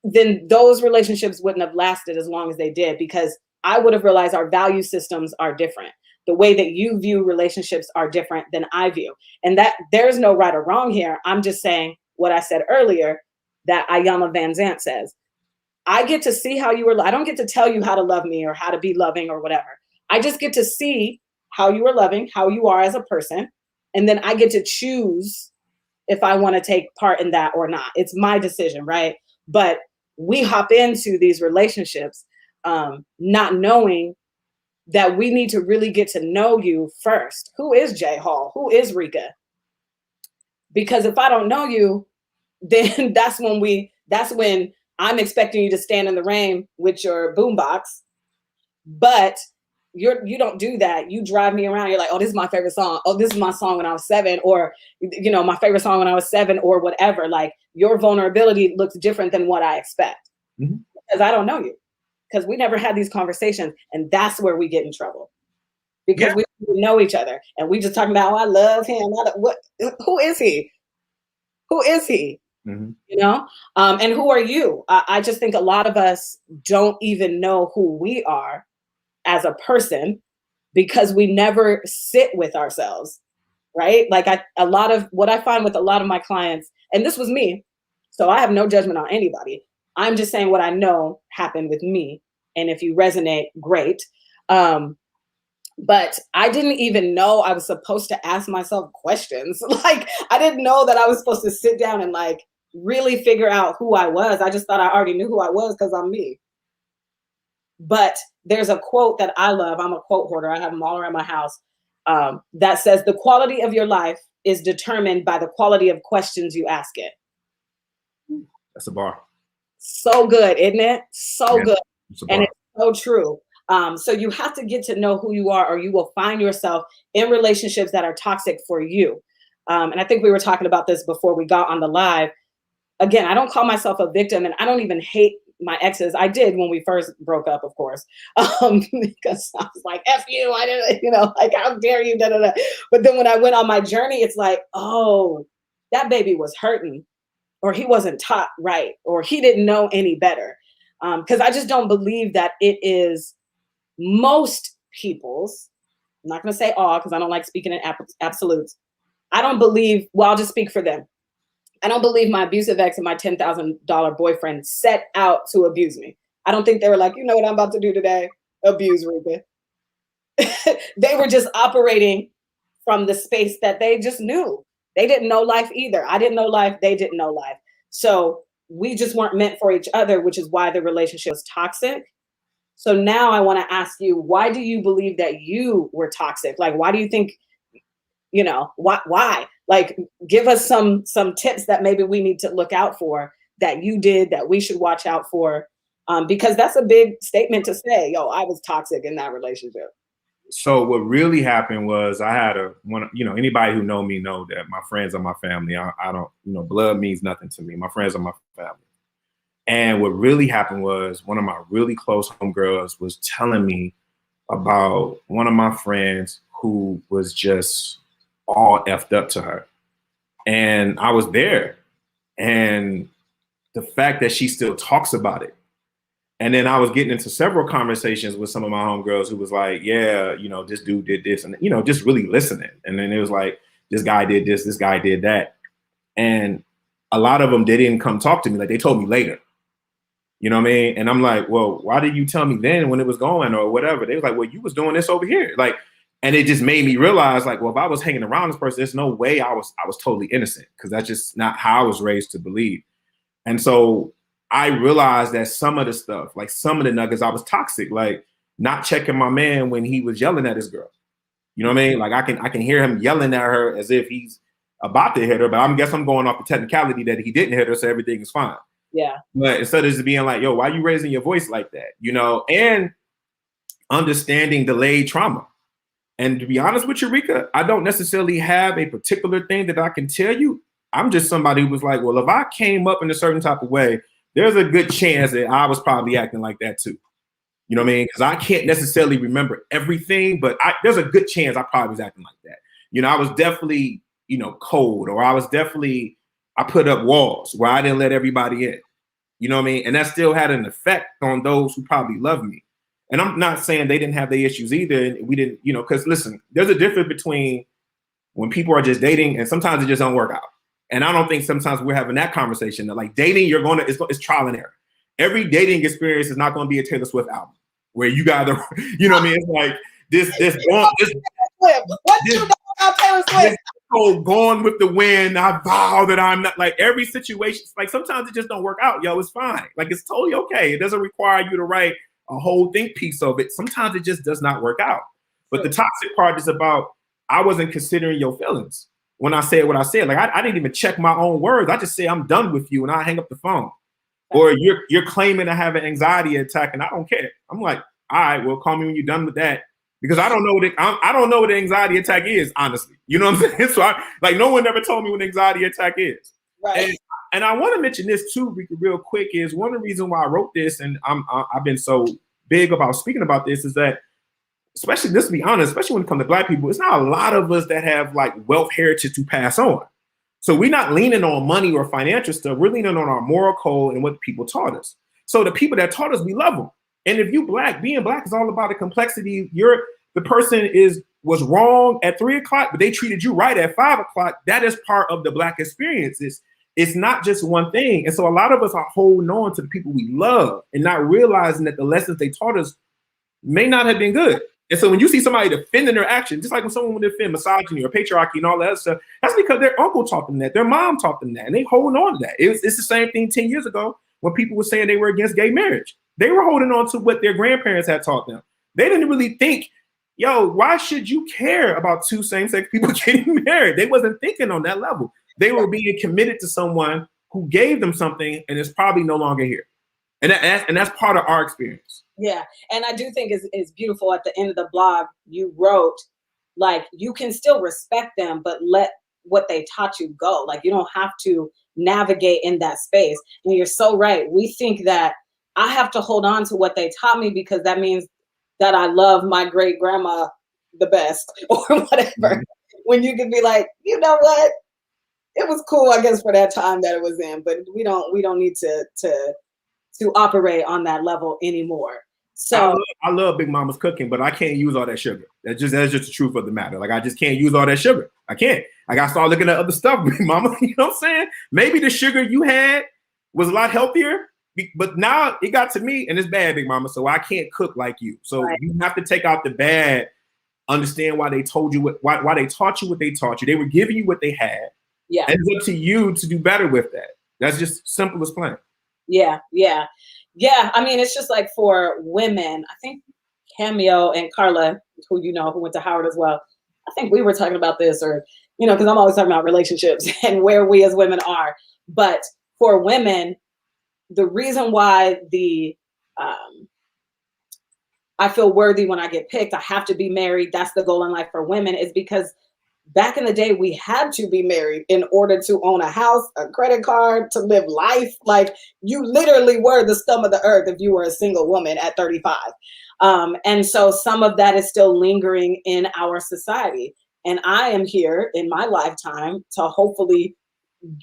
then those relationships wouldn't have lasted as long as they did, because I would have realized our value systems are different. The way that you view relationships are different than I view. And that there's no right or wrong here. I'm just saying what I said earlier, that Ayanna Van Zant says. I get to see how you were. I don't get to tell you how to love me or how to be loving or whatever. I just get to see how you are loving, how you are as a person. And then I get to choose if I want to take part in that or not. It's my decision, right? But we hop into these relationships not knowing that we need to really get to know you first. Who is Jhall? Who is Reka? Because if I don't know you, then that's when I'm expecting you to stand in the rain with your boombox, but you don't do that. You drive me around. You're like, oh, this is my favorite song. Oh, this is my song when I was 7, or my favorite song when I was 7, or whatever. Like, your vulnerability looks different than what I expect because I don't know you, because we never had these conversations, and that's where we get in trouble, because we know each other and we just talking about, oh, I love him. Who is he? Who is he? And who are you? I just think a lot of us don't even know who we are as a person because we never sit with ourselves, right? Like a lot of what I find with a lot of my clients, and this was me, so I have no judgment on anybody. I'm just saying what I know happened with me. And if you resonate, great. But I didn't even know I was supposed to ask myself questions. Like, I didn't know that I was supposed to sit down and like really figure out who I was. I just thought I already knew who I was because I'm me. But there's a quote that I love. I'm a quote hoarder. I have them all around my house. That says, the quality of your life is determined by the quality of questions you ask it. That's a bar. So good, isn't it? So good. And it's so true. So you have to get to know who you are, or you will find yourself in relationships that are toxic for you. And I think we were talking about this before we got on the live. Again, I don't call myself a victim, and I don't even hate my exes. I did when we first broke up, of course, because I was like, F you, I didn't, like, how dare you, da, da, da. But then when I went on my journey, it's like, oh, that baby was hurting, or he wasn't taught right, or he didn't know any better. Because I just don't believe that it is most people's, I'm not going to say all, because I don't like speaking in absolutes. I don't believe, well, I'll just speak for them. I don't believe my abusive ex and my $10,000 boyfriend set out to abuse me. I don't think they were like, you know what I'm about to do today? Abuse Reka. They were just operating from the space that they just knew. They didn't know life either. I didn't know life. They didn't know life. So we just weren't meant for each other, which is why the relationship was toxic. So now I want to ask you, why do you believe that you were toxic? Like, why do you think, why? Like, give us some tips that maybe we need to look out for that you did that we should watch out for. Because that's a big statement to say, yo, I was toxic in that relationship. So what really happened was I had anybody who know me know that my friends are my family. I don't, blood means nothing to me. My friends are my family. And what really happened was one of my really close homegirls was telling me about one of my friends who was just all effed up to her. And I was there. And the fact that she still talks about it. And then I was getting into several conversations with some of my homegirls who was like, yeah, this dude did this, and, just really listening. And then it was like, this guy did this, this guy did that. And a lot of them, they didn't come talk to me. Like, they told me later. You know what I mean? And I'm like, well, why did you tell me then when it was going or whatever? They was like, well, you was doing this over here. Like, and it just made me realize, like, well, if I was hanging around this person, there's no way I was totally innocent, because that's just not how I was raised to believe. And so I realized that some of the stuff, like some of the nuggets, I was toxic, like not checking my man when he was yelling at his girl. You know what I mean? Like I can hear him yelling at her as if he's about to hit her, but I guess I'm going off the technicality that he didn't hit her, so everything is fine. Yeah. But instead of just being like, yo, why are you raising your voice like that? And understanding delayed trauma. And to be honest with you, Reka, I don't necessarily have a particular thing that I can tell you. I'm just somebody who was like, well, if I came up in a certain type of way, there's a good chance that I was probably acting like that too. You know what I mean? Because I can't necessarily remember everything, but there's a good chance I probably was acting like that. I was definitely, cold, or I put up walls where I didn't let everybody in. You know what I mean? And that still had an effect on those who probably loved me. And I'm not saying they didn't have their issues either. And we didn't, because listen, there's a difference between when people are just dating and sometimes it just don't work out. And I don't think sometimes we're having that conversation that like dating, it's trial and error. Every dating experience is not going to be a Taylor Swift album where you got to, you know what I mean? It's like this going with the wind. I vow that I'm not, like every situation. Like sometimes it just don't work out. Yo, it's fine. Like it's totally okay. It doesn't require you to write a whole think piece of it. Sometimes it just does not work out. But the toxic part is about, I wasn't considering your feelings. When I said what I said, like I didn't even check my own words. I just say I'm done with you and I hang up the phone. Or you're claiming to have an anxiety attack and I don't care. I'm like, all right, well, call me when you're done with that, because I don't know what an anxiety attack is, honestly. You know what I'm saying? So no one ever told me what an anxiety attack is. Right. And I want to mention this too, Reka, real quick. Is one of the reasons why I wrote this, and I've been so big about speaking about this, is that, especially, let's be honest, especially when it comes to Black people, it's not a lot of us that have like wealth heritage to pass on. So we're not leaning on money or financial stuff. We're leaning on our moral code and what people taught us. So the people that taught us, we love them. And if you Black, being Black is all about the complexity. The person was wrong at 3 o'clock, but they treated you right at 5 o'clock. That is part of the Black experience. It's not just one thing. And so a lot of us are holding on to the people we love and not realizing that the lessons they taught us may not have been good. And so when you see somebody defending their action, just like when someone would defend misogyny or patriarchy and all that other stuff, that's because their uncle taught them that, their mom taught them that, and they holding on to that. It's the same thing 10 years ago when people were saying they were against gay marriage. They were holding on to what their grandparents had taught them. They didn't really think, yo, why should you care about two same-sex people getting married? They wasn't thinking on that level. They were being committed to someone who gave them something and is probably no longer here. And that's part of our experience. Yeah. And I do think it's beautiful at the end of the blog, you wrote, like, you can still respect them, but let what they taught you go. Like, you don't have to navigate in that space. And you're so right. We think that I have to hold on to what they taught me because that means that I love my great grandma the best or whatever. Mm-hmm. When you can be like, you know what? It was cool, I guess, for that time that it was in, but we don't need to operate on that level anymore. So I love Big Mama's cooking, but I can't use all that sugar. That's just the truth of the matter. Like, I just can't use all that sugar. I can't. I got to start looking at other stuff, Big Mama. You know what I'm saying? Maybe the sugar you had was a lot healthier, But now it got to me, and it's bad, Big Mama. So I can't cook like you. So you have to take out the bad. Understand why they told you why they taught you what they taught you. They were giving you what they had. Yeah. And it's up to you to do better with that. That's just simple as plain. Yeah. I mean, it's just like for women, I think Cameo and Carla, who went to Howard as well. I think we were talking about this, or because I'm always talking about relationships and where we as women are. But for women, the reason why I feel worthy when I get picked, I have to be married, that's the goal in life for women, is because back in the day, we had to be married in order to own a house, a credit card, to live life. Like, you literally were the scum of the earth if you were a single woman at 35. And so some of that is still lingering in our society. And I am here in my lifetime to hopefully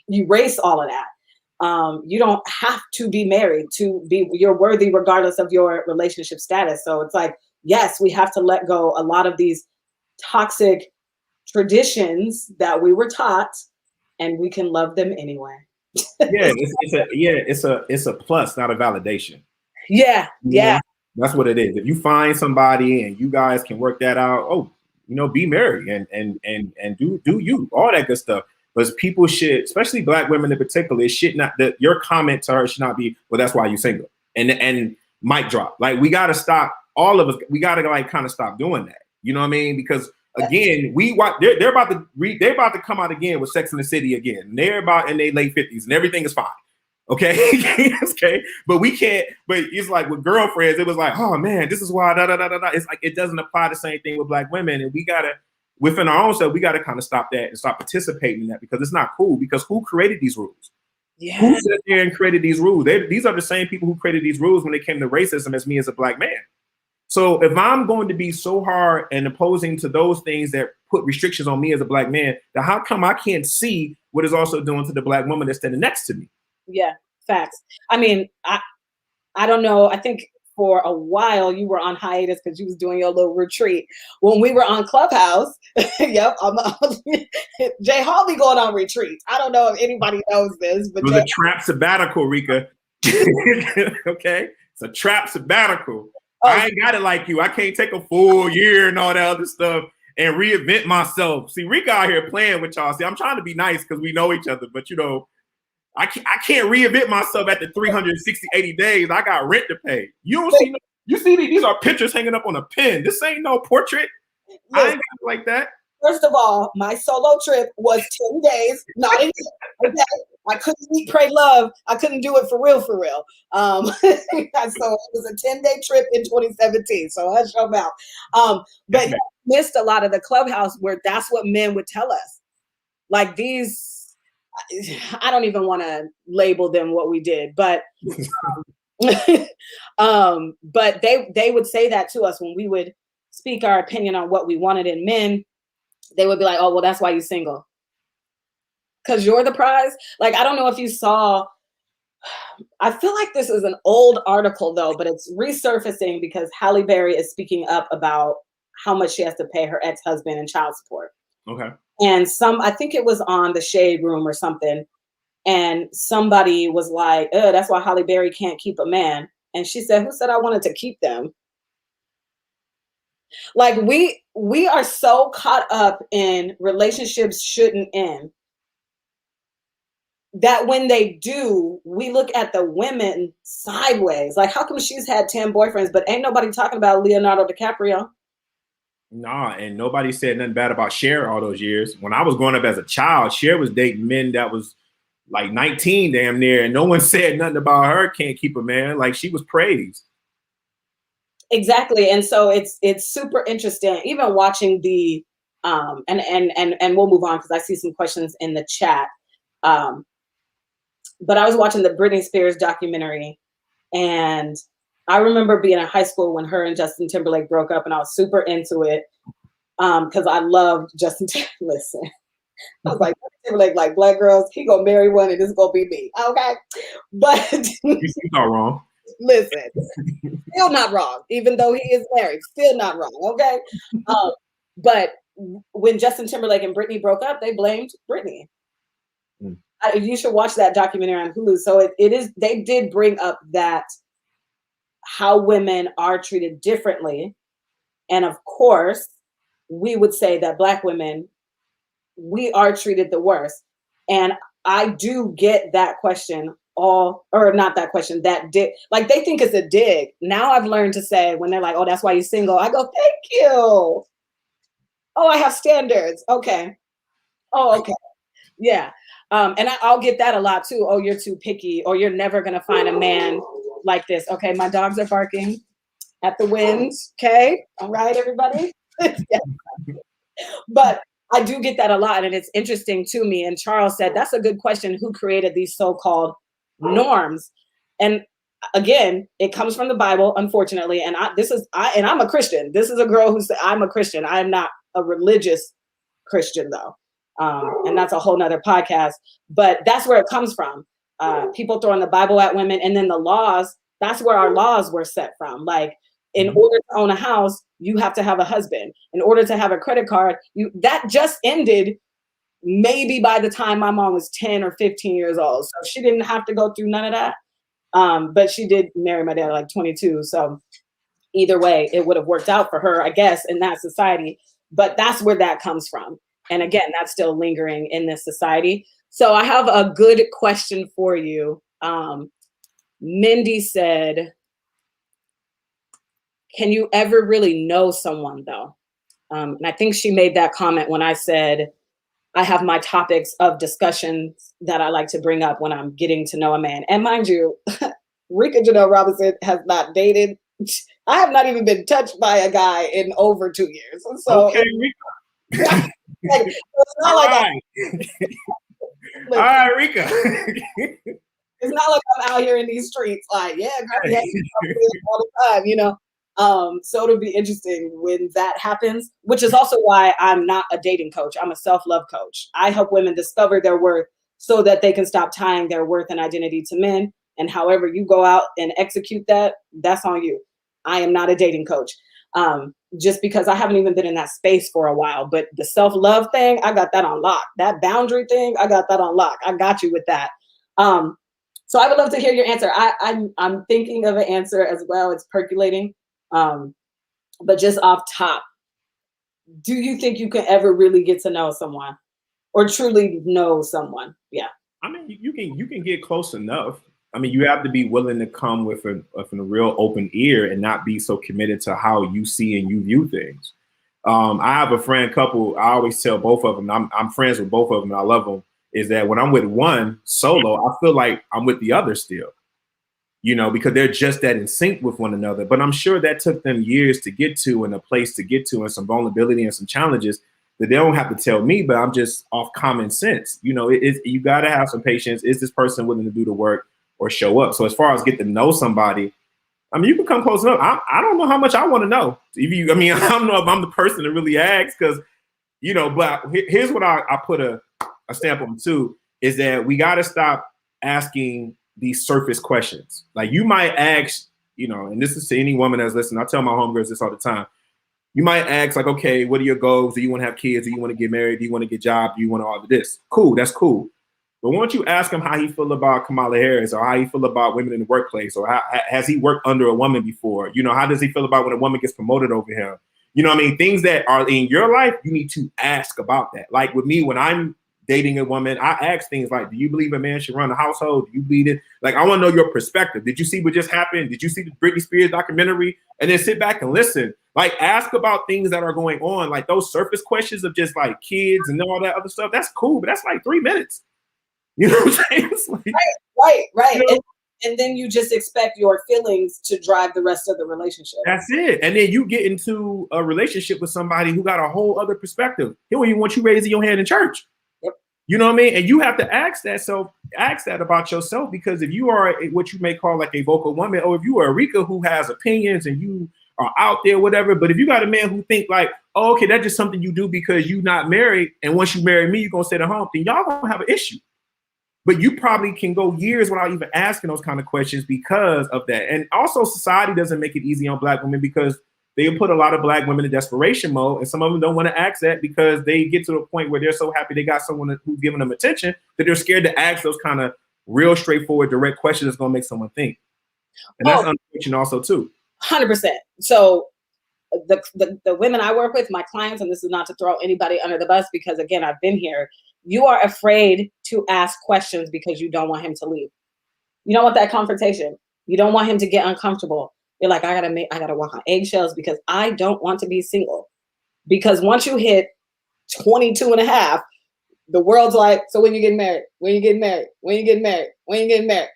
erase all of that. You don't have to be married to be, you're worthy regardless of your relationship status. So it's like, yes, we have to let go a lot of these toxic traditions that we were taught, and we can love them anyway. It's a plus, not a validation. Yeah. That's what it is. If you find somebody and you guys can work that out, be married and do you, all that good stuff. But people should, especially Black women in particular, should not, that your comment to her should not be, well, that's why you're single. And mic drop. Like, we got to stop, all of us, we got to like kind of stop doing that. You know what I mean? Because again, they're about to come out again with Sex and the City again. And they're about in their late 50s and everything is fine. Okay. Okay. But we can't, but it's like with girlfriends, it was like, oh man, this is why It's like, it doesn't apply the same thing with Black women. And we gotta, within our own self, we got to kind of stop that and stop participating in that, because it's not cool. Because who created these rules? Yeah. Who sat there and created these rules? These are the same people who created these rules when it came to racism as me as a Black man. So if I'm going to be so hard and opposing to those things that put restrictions on me as a Black man, then how come I can't see what it's also doing to the Black woman that's standing next to me? Yeah, facts. I mean, I don't know. I think for a while you were on hiatus because you was doing your little retreat. When we were on Clubhouse, yep, Jhall be going on retreats. I don't know if anybody knows this, but it was a trap sabbatical, Reka. Okay, it's a trap sabbatical. Oh. I ain't got it like you. I can't take a full year and all that other stuff and reinvent myself. See, Reka out here playing with y'all. See, I'm trying to be nice because we know each other, but I can't reinvent myself after 360, 80 days. I got rent to pay. You see these are pictures hanging up on a pin. This ain't no portrait. Listen, I ain't got it like that. First of all, my solo trip was 10 days, not a year. Okay? I couldn't eat, pray, love. I couldn't do it for real. So it was a 10-day trip in 2017. So hush your mouth. But you missed a lot of the Clubhouse where that's what men would tell us. Like, these, I don't even want to label them what we did, but but they would say that to us when we would speak our opinion on what we wanted in men. They would be like, oh, well, that's why you're single. Because you're the prize. Like, I don't know if you saw, I feel like this is an old article though, but it's resurfacing because Halle Berry is speaking up about how much she has to pay her ex-husband in child support. Okay. And I think it was on the Shade Room or something. And somebody was like, that's why Halle Berry can't keep a man. And she said, who said I wanted to keep them? Like, we are so caught up in relationships shouldn't end that when they do, we look at the women sideways. Like, how come she's had 10 boyfriends, but ain't nobody talking about Leonardo DiCaprio? Nah, and nobody said nothing bad about Cher all those years. When I was growing up as a child, Cher was dating men that was like 19 damn near, and no one said nothing about her can't keep a man. Like, she was praised. Exactly. And so it's super interesting, even watching the and we'll move on because I see some questions in the chat. But I was watching the Britney Spears documentary, and I remember being in high school when her and Justin Timberlake broke up, and I was super into it because I loved Justin Timberlake. Listen, I was like, Justin Timberlake, like, Black girls, he gonna marry one and it's gonna be me. Okay. But you're not wrong. Listen, still not wrong, even though he is married, still not wrong. Okay. But when Justin Timberlake and Britney broke up, they blamed Britney. You should watch that documentary on Hulu. So it is, they did bring up that how women are treated differently. And of course, we would say that Black women, we are treated the worst. And I do get that question or not that question, that dig. Like they think it's a dig. Now I've learned to say when they're like, oh, that's why you're single. I go, thank you. Oh, I have standards. Okay. Oh, okay. Yeah. And I'll get that a lot too. Oh, you're too picky, or you're never going to find a man like this. Okay. My dogs are barking at the wind. Okay. All right, everybody. Yeah. But I do get that a lot. And it's interesting to me. And Charles said, that's a good question. Who created these so-called norms? And again, it comes from the Bible, unfortunately. And I'm a Christian. This is a girl who said, I'm a Christian. I'm not a religious Christian though. And that's a whole nother podcast, but that's where it comes from. People throwing the Bible at women, and then the laws, that's where our laws were set from. Like, in order to own a house, you have to have a husband. In order to have a credit card, that just ended maybe by the time my mom was 10 or 15 years old. So she didn't have to go through none of that. But she did marry my dad at like 22. So either way, it would have worked out for her, I guess, in that society. But that's where that comes from. And again, that's still lingering in this society. So I have a good question for you. Mindy said, can you ever really know someone though? And I think she made that comment when I said, I have my topics of discussions that I like to bring up when I'm getting to know a man. And mind you, Reka Jhall Robinson has not dated. I have not even been touched by a guy in over 2 years. So okay, Reka. Like, it's not like all right, Reka. It's not like I'm out here in these streets like, yeah, girl, yeah, all the time, you know. So it'll be interesting when that happens, which is also why I'm not a dating coach. I'm a self-love coach. I help women discover their worth so that they can stop tying their worth and identity to men. And however you go out and execute that, that's on you. I am not a dating coach. Just because I haven't even been in that space for a while, but the self-love thing, I got that on lock. That boundary thing, I got that on lock. I got you with that. So I would love to hear your answer. I'm thinking of an answer as well. It's percolating. But just off top, do you think you can ever really get to know someone or truly know someone? Yeah. I mean, you can get close enough. I mean, you have to be willing to come with a real open ear and not be so committed to how you see and you view things. I have a friend couple. I always tell both of them, I'm friends with both of them. And I love them. Is that when I'm with one solo, I feel like I'm with the other still, you know, because they're just that in sync with one another. But I'm sure that took them years to get to and a place to get to and some vulnerability and some challenges that they don't have to tell me, but I'm just off common sense. You know, you got to have some patience. Is this person willing to do the work or show up? So as far as get to know somebody, I mean, you can come close enough. I don't know how much I want to know. I don't know if I'm the person to really ask because, you know, but here's what I put a stamp on too, is that we got to stop asking these surface questions. Like you might ask, you know, and this is to any woman that's listening. I tell my homegirls this all the time. You might ask like, okay, what are your goals? Do you want to have kids? Do you want to get married? Do you want to get a job? Do you want to all of this? Cool. That's cool. But once you ask him how he feel about Kamala Harris or how he feel about women in the workplace or has he worked under a woman before? You know, how does he feel about when a woman gets promoted over him? You know what I mean? Things that are in your life, you need to ask about that. Like with me, when I'm dating a woman, I ask things like, do you believe a man should run a household? Do you believe it? Like, I want to know your perspective. Did you see what just happened? Did you see the Britney Spears documentary? And then sit back and listen. Like, ask about things that are going on. Like those surface questions of just like kids and all that other stuff. That's cool, but that's like 3 minutes. You know what I'm saying? Like, right. You know, and then you just expect your feelings to drive the rest of the relationship. That's it. And then you get into a relationship with somebody who got a whole other perspective. He don't even want you raising your hand in church. Yep. You know what I mean? And you have to ask that about yourself, because if you are what you may call like a vocal woman, or if you are a Reka who has opinions and you are out there, whatever, but if you got a man who think like, oh, okay, that's just something you do because you not married, and once you marry me, you're going to stay at home, then y'all going to have an issue. But you probably can go years without even asking those kind of questions because of that. And also society doesn't make it easy on Black women because they put a lot of Black women in desperation mode, and some of them don't want to ask that because they get to a point where they're so happy they got someone who's giving them attention that they're scared to ask those kind of real straightforward, direct questions that's going to make someone think. And that's unfortunate also too. 100%. So the women I work with, my clients, and this is not to throw anybody under the bus because again, I've been here. You are afraid to ask questions because you don't want him to leave. You don't want that confrontation. You don't want him to get uncomfortable. You're like, I gotta walk on eggshells because I don't want to be single. Because once you hit 22 and a half, the world's like, so when you get married, when you get married, when you get married, when you get married.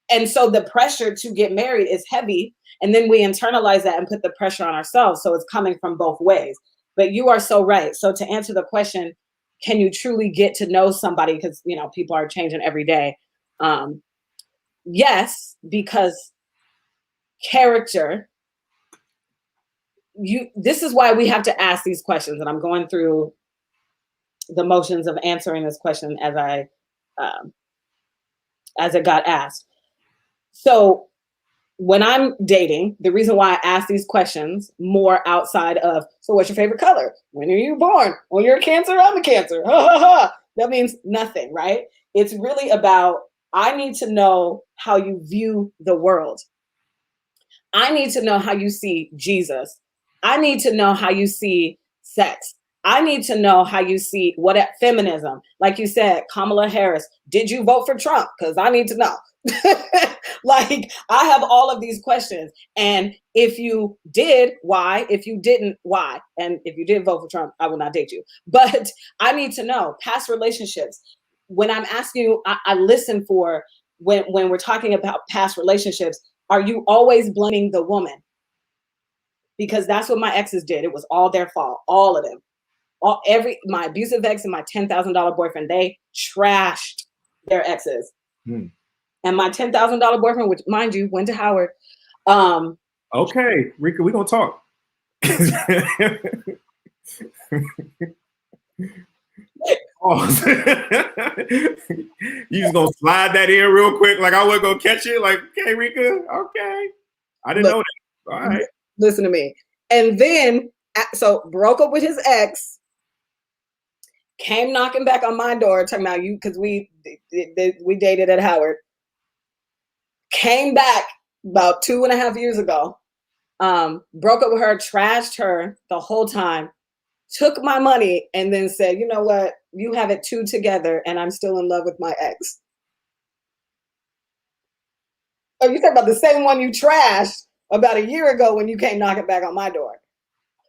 And so the pressure to get married is heavy. And then we internalize that and put the pressure on ourselves. So it's coming from both ways. But you are so right. So to answer the question, can you truly get to know somebody? Because, you know, people are changing every day. Yes, because character, this is why we have to ask these questions. And I'm going through the motions of answering this question as it got asked. So when I'm dating, the reason why I ask these questions more outside of, so what's your favorite color? When are you born? Well, you're a Cancer, I'm a Cancer. That means nothing, right? It's really about, I need to know how you view the world. I need to know how you see Jesus. I need to know how you see sex. I need to know how you see feminism. Like you said, Kamala Harris, did you vote for Trump? Because I need to know. Like, I have all of these questions. And if you did, why? If you didn't, why? And if you did vote for Trump, I will not date you. But I need to know past relationships. When I'm asking you, I listen for when we're talking about past relationships, are you always blaming the woman? Because that's what my exes did. It was all their fault, all of them. My abusive ex and my $10,000 boyfriend, they trashed their exes. And my $10,000 boyfriend, which mind you, went to Howard. Okay, Reka, we're gonna talk. You just gonna slide that in real quick, like I wasn't gonna catch it. Like, okay, Reka, okay, I didn't know that. All right, listen to me. And then, so broke up with his ex, came knocking back on my door, talking about you because we dated at Howard. Came back about 2.5 years ago. Broke up with her, trashed her the whole time. Took my money and then said, you know what? You have it two together and I'm still in love with my ex. Oh, you talking about the same one you trashed about a year ago when you came knocking back on my door.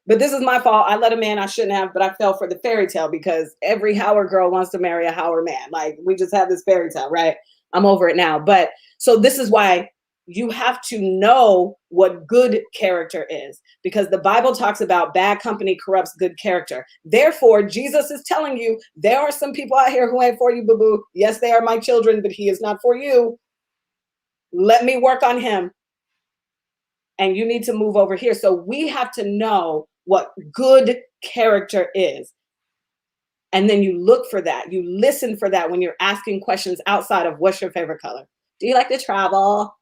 But this is my fault. I let him in. I shouldn't have, but I fell for the fairy tale because every Howard girl wants to marry a Howard man. Like, we just have this fairy tale, right? I'm over it now. But so this is why you have to know what good character is, because the Bible talks about bad company corrupts good character. Therefore, Jesus is telling you there are some people out here who ain't for you, boo-boo. Yes, they are my children, but he is not for you. Let me work on him. And you need to move over here. So we have to know what good character is. And then you look for that. You listen for that when you're asking questions outside of what's your favorite color? Do you like to travel?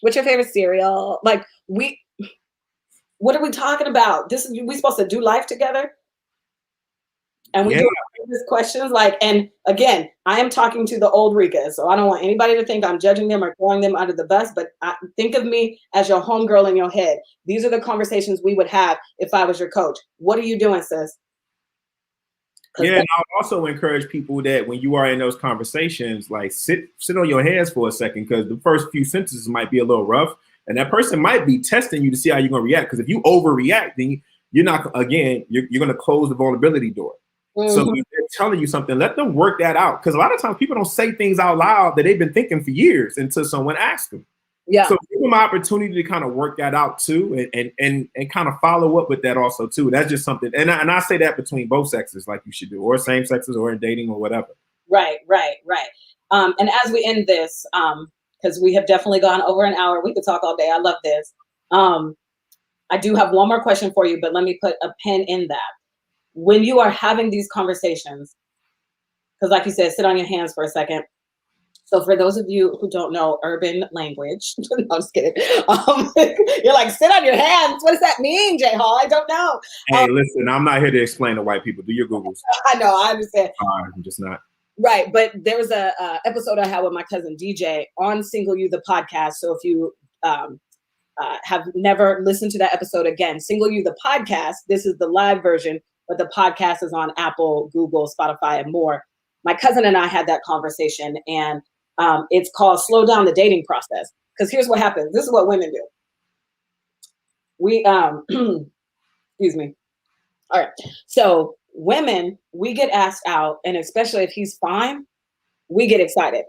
What's your favorite cereal? Like, what are we talking about? We supposed to do life together? And we do these questions like, and again, I am talking to the old Reka, so I don't want anybody to think I'm judging them or throwing them under the bus, but think of me as your homegirl in your head. These are the conversations we would have if I was your coach. What are you doing, sis? Yeah, and I'll also encourage people that when you are in those conversations, like sit on your hands for a second, because the first few sentences might be a little rough, and that person might be testing you to see how you're going to react. Because if you overreact, then you're not, again, you're going to close the vulnerability door. Mm-hmm. So if they're telling you something, let them work that out. Because a lot of times people don't say things out loud that they've been thinking for years until someone asks them. Yeah. So give them an opportunity to kind of work that out too, and kind of follow up with that also too. That's just something, and I say that between both sexes, like you should do, or same sexes, or in dating, or whatever. Right. And as we end this, because we have definitely gone over an hour, we could talk all day. I love this. I do have one more question for you, but let me put a pin in that. When you are having these conversations, because like you said, sit on your hands for a second. So for those of you who don't know urban language, no, I'm just kidding. You're like, sit on your hands. What does that mean, Jhall? I don't know. Hey, listen, I'm not here to explain to white people. Do your Googles. I know, I understand. I'm just not. Right, but there was a episode I had with my cousin DJ on Single You, the podcast. So if you have never listened to that episode again, Single You, the podcast, this is the live version, but the podcast is on Apple, Google, Spotify, and more. My cousin and I had that conversation, and it's called Slow Down the Dating Process. Because here's what happens. This is what women do. We, excuse me. All right. So women, we get asked out, and especially if he's fine, we get excited.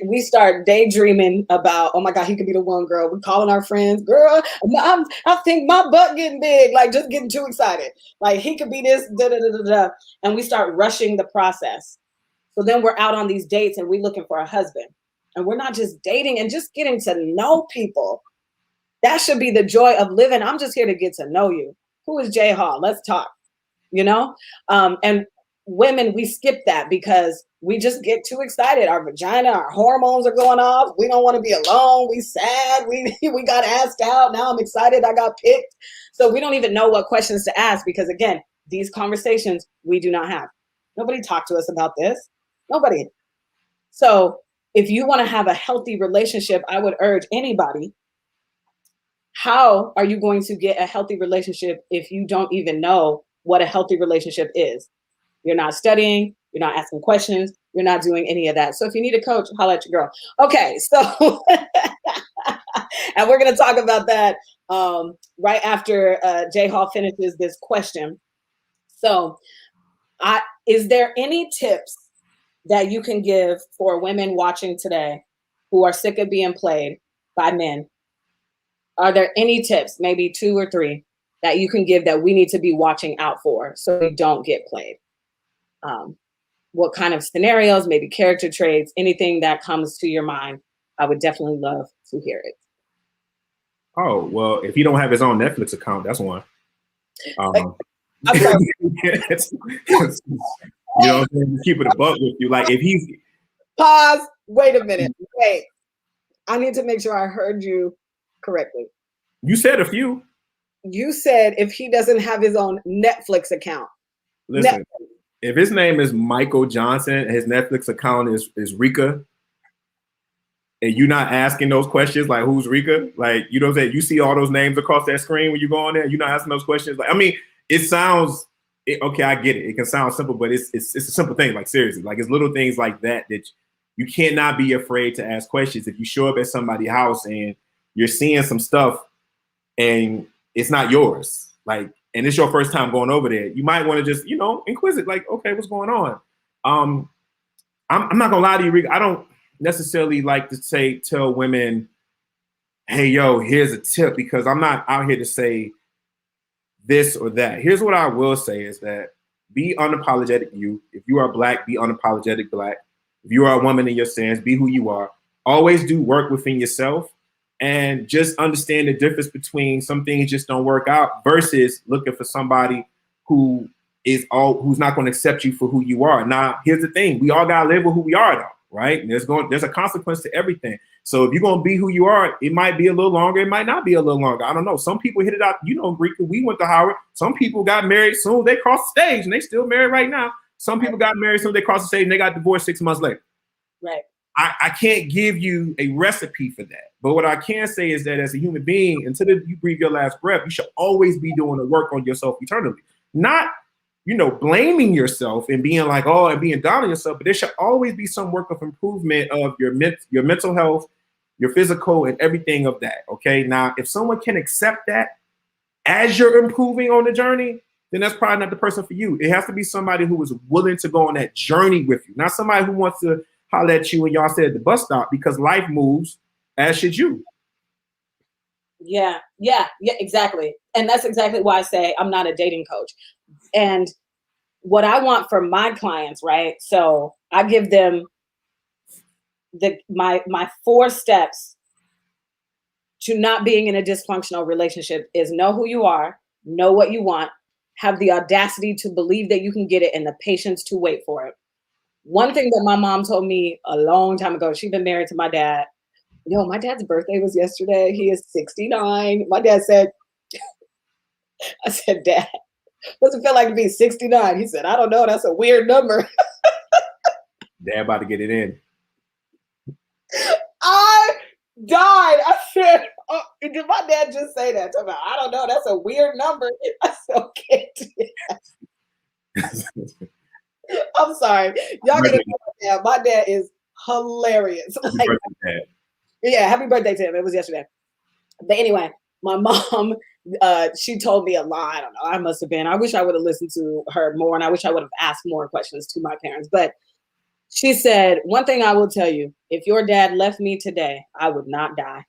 We start daydreaming about, oh my God, he could be the one, girl. We're calling our friends, girl, I think my butt getting big, like just getting too excited. Like he could be this, da da da da da. And we start rushing the process. So then we're out on these dates and we're looking for a husband. And we're not just dating and just getting to know people. That should be the joy of living. I'm just here to get to know you. Who is Jhall? Let's talk, you know? And women, we skip that because we just get too excited. Our vagina, our hormones are going off. We don't want to be alone. We sad. We got asked out. Now I'm excited. I got picked. So we don't even know what questions to ask because again, these conversations we do not have. Nobody talked to us about this. Nobody. So if you want to have a healthy relationship, I would urge anybody, how are you going to get a healthy relationship if you don't even know what a healthy relationship is? You're not studying, you're not asking questions, you're not doing any of that. So if you need a coach, holla at your girl. Okay, so, and we're gonna talk about that right after Jhall finishes this question. So is there any tips that you can give for women watching today who are sick of being played by men? Are there any tips, maybe 2 or 3, that you can give that we need to be watching out for so we don't get played? What kind of scenarios, maybe character traits, anything that comes to your mind, I would definitely love to hear it. Oh, well, if he don't have his own Netflix account, that's one. I'm sorry. You know what I'm saying? Keep it a buck with you. Like if he's Pause. Wait a minute. Wait. I need to make sure I heard you correctly. You said a few. You said if he doesn't have his own Netflix account. Listen, if his name is Michael Johnson, his Netflix account is Reka, and you're not asking those questions like who's Reka? Like, you know what I'm saying? You see all those names across that screen when you go on there, you're not asking those questions. Like, I mean, it sounds okay, I get it. It can sound simple, but it's a simple thing. Like seriously, like it's little things like that you cannot be afraid to ask questions. If you show up at somebody's house and you're seeing some stuff and it's not yours, like, and it's your first time going over there, you might want to just, inquisitive, like, okay, what's going on? I'm not gonna lie to you, Reka. I don't necessarily like to tell women, hey, yo, here's a tip, because I'm not out here to say this or that. Here's what I will say is that be unapologetic you. If you are Black, be unapologetic Black. If you are a woman in your stance, be who you are. Always do work within yourself and just understand the difference between some things just don't work out versus looking for somebody who's not going to accept you for who you are. Now, here's the thing. We all got to live with who we are, though, right? And there's a consequence to everything. So if you're going to be who you are, it might be a little longer. It might not be a little longer. I don't know. Some people hit it out. Reka, we went to Howard. Some people got married soon. They crossed the stage and they still married right now. Some people got married soon. They crossed the stage and they got divorced 6 months later. Right. I can't give you a recipe for that. But what I can say is that as a human being, until you breathe your last breath, you should always be doing the work on yourself eternally. Not, blaming yourself and being like, and being down on yourself, but there should always be some work of improvement of your mental health, your physical, and everything of that. Okay. Now, if someone can accept that as you're improving on the journey, then that's probably not the person for you. It has to be somebody who is willing to go on that journey with you, not somebody who wants to holler at you when y'all stay at the bus stop, because life moves, as should you. Yeah, exactly. And that's exactly why I say I'm not a dating coach. And what I want for my clients, right? So I give them my 4 steps to not being in a dysfunctional relationship is know who you are, know what you want, have the audacity to believe that you can get it, and the patience to wait for it. One thing that my mom told me a long time ago, she'd been married to my dad. Yo, my dad's birthday was yesterday. He is 69. My dad said, I said, Dad, what's it feel like to be 69? He said, I don't know. That's a weird number. Dad about to get it in. I died. I said, oh, did my dad just say that? I don't know. That's a weird number. I said, okay. I'm sorry. Y'all gotta know my dad. My dad is hilarious. Like, yeah, happy birthday to him. It was yesterday. But anyway, my mom, she told me a lot. I don't know. I must have been. I wish I would have listened to her more, and I wish I would have asked more questions to my parents. But she said, one thing I will tell you, if your dad left me today, I would not die.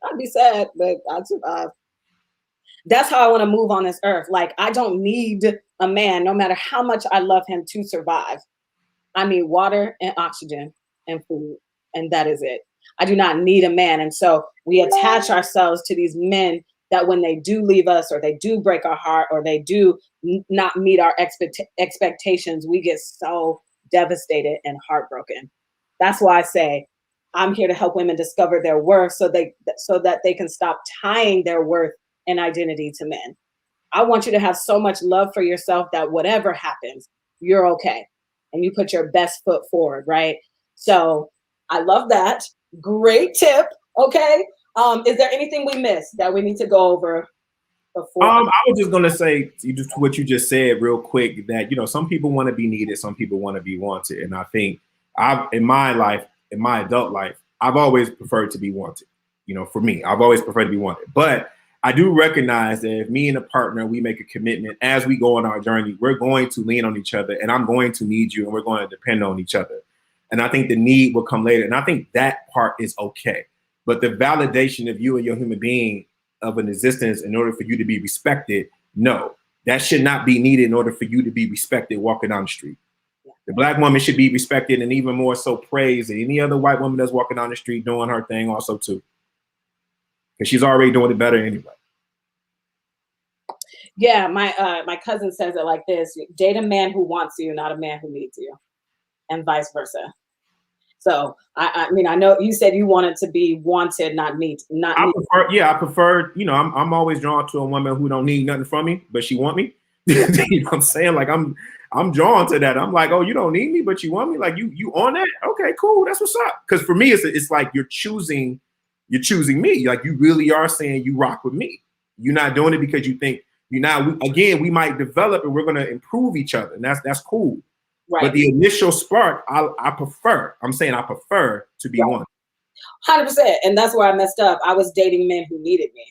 I'd be sad, but I'd survive. That's how I want to move on this earth. Like, I don't need a man, no matter how much I love him, to survive. I need water and oxygen and food, and that is it. I do not need a man. And so we attach ourselves to these men that when they do leave us, or they do break our heart, or they do not meet our expectations, we get so devastated and heartbroken. That's why I say I'm here to help women discover their worth, so that they can stop tying their worth and identity to men. I want you to have so much love for yourself that whatever happens, you're okay. And you put your best foot forward, right? So I love that. Great tip. Okay. Is there anything we missed that we need to go over before? I was just gonna say just what you just said real quick, that some people want to be needed, some people want to be wanted. And I think in my life, in my adult life, I've always preferred to be wanted. For me, I've always preferred to be wanted. But I do recognize that if me and a partner, we make a commitment as we go on our journey, we're going to lean on each other, and I'm going to need you, and we're going to depend on each other. And I think the need will come later. And I think that part is okay. But the validation of you and your human being of an existence in order for you to be respected, no, that should not be needed in order for you to be respected walking down the street. The Black woman should be respected, and even more so praised than any other white woman that's walking down the street doing her thing also too. Because she's already doing it better anyway. Yeah, my cousin says it like this: date a man who wants you, not a man who needs you, and vice versa. So I mean, I know you said you wanted to be wanted, not need. I prefer. I'm always drawn to a woman who don't need nothing from me, but she want me. You know what I'm saying? Like I'm drawn to that. I'm like, oh, you don't need me, but you want me. Like you on that? Okay, cool. That's what's up. Because for me, it's like you're choosing me. Like you really are saying you rock with me. You're not doing it because you think we might develop and we're going to improve each other. And that's cool. Right. But the initial spark, I prefer to be one. 100%. And that's where I messed up. I was dating men who needed me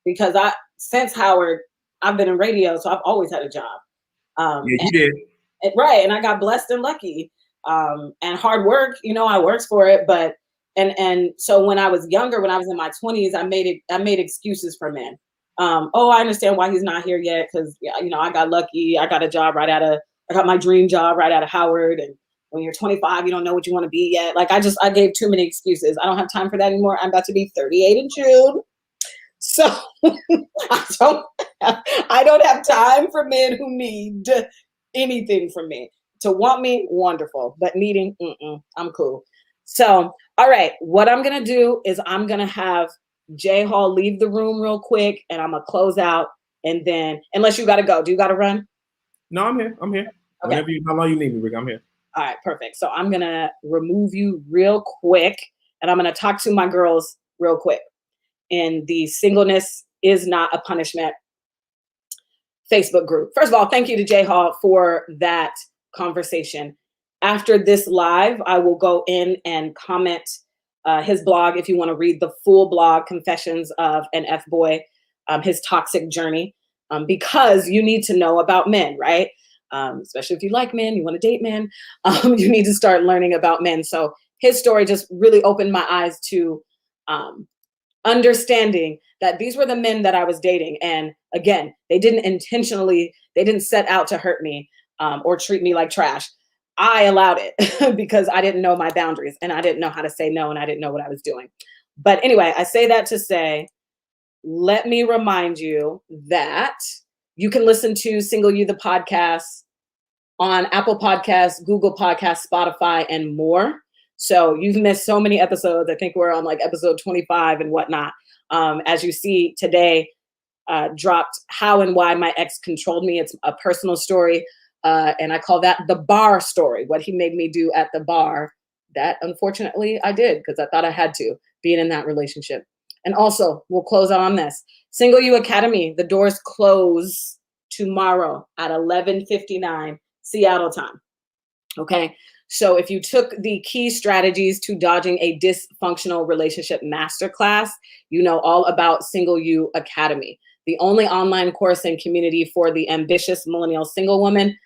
because since Howard, I've been in radio. So I've always had a job. Yeah, you did. Right. And I got blessed and lucky. And hard work, I worked for it. But and so when I was younger, when I was in my 20s, I made excuses for men. I understand why he's not here yet because I got lucky. I got a job I got my dream job right out of Howard. And when you're 25, you don't know what you want to be yet. Like I gave too many excuses. I don't have time for that anymore. I'm about to be 38 in June. So I don't have time for men who need anything from me. To want me, wonderful. But needing, I'm cool. So, all right, what I'm going to do is I'm going to have Jhall leave the room real quick, and I'm going to close out. And then, unless you got to go. Do you got to run? No, I'm here. Okay. How long you need me, Rick? I'm here. All right, perfect. So I'm going to remove you real quick, and I'm going to talk to my girls real quick in the Singleness is Not a Punishment Facebook group. First of all, thank you to Jhall for that conversation. After this live, I will go in and comment his blog if you want to read the full blog, Confessions of an Fboy, his toxic journey, because you need to know about men, right? Especially if you like men, you want to date men, you need to start learning about men. So his story just really opened my eyes to understanding that these were the men that I was dating. And again, they didn't set out to hurt me or treat me like trash. I allowed it because I didn't know my boundaries and I didn't know how to say no and I didn't know what I was doing. But anyway, I say that to say, let me remind you that you can listen to Single You, the podcast, on Apple Podcasts, Google Podcasts, Spotify, and more. So you've missed so many episodes. I think we're on like episode 25 and whatnot. As you see today, dropped How and Why My Ex Controlled Me. It's a personal story. And I call that the bar story, what he made me do at the bar. That unfortunately I did because I thought I had to, being in that relationship. And also, we'll close on this. Single You Academy, the doors close tomorrow at 11:59 Seattle time. Okay. So if you took the key strategies to dodging a dysfunctional relationship masterclass, you know all about Single You Academy, the only online course and community for the ambitious millennial single woman.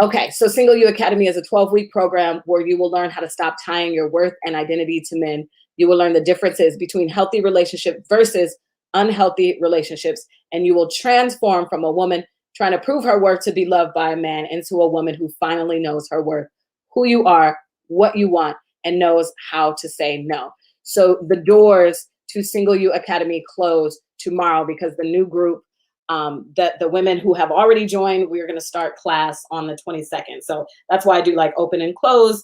Okay, so Single You Academy is a 12-week program where you will learn how to stop tying your worth and identity to men. You will learn the differences between healthy relationship versus unhealthy relationships, and you will transform from a woman trying to prove her worth to be loved by a man into a woman who finally knows her worth, who you are, what you want, and knows how to say no. So the doors to Single You Academy close tomorrow because the new group, the women who have already joined, we're going to start class on the 22nd. So that's why I do like open and close,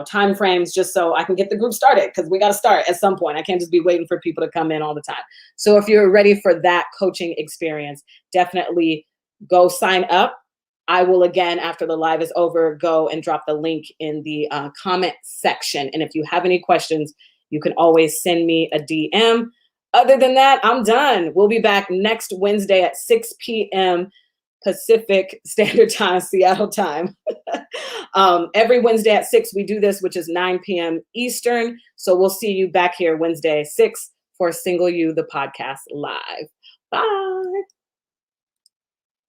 time frames, just so I can get the group started, because we got to start at some point. I can't just be waiting for people to come in all the time. So if you're ready for that coaching experience, definitely go sign up. I will, again, after the live is over, go and drop the link in the comment section. And if you have any questions, you can always send me a DM. Other than that, I'm done. We'll be back next Wednesday at 6 p.m. Pacific Standard Time, Seattle time. Every Wednesday at 6, we do this, which is 9 p.m. Eastern. So we'll see you back here Wednesday, 6 for Single You, the podcast live. Bye.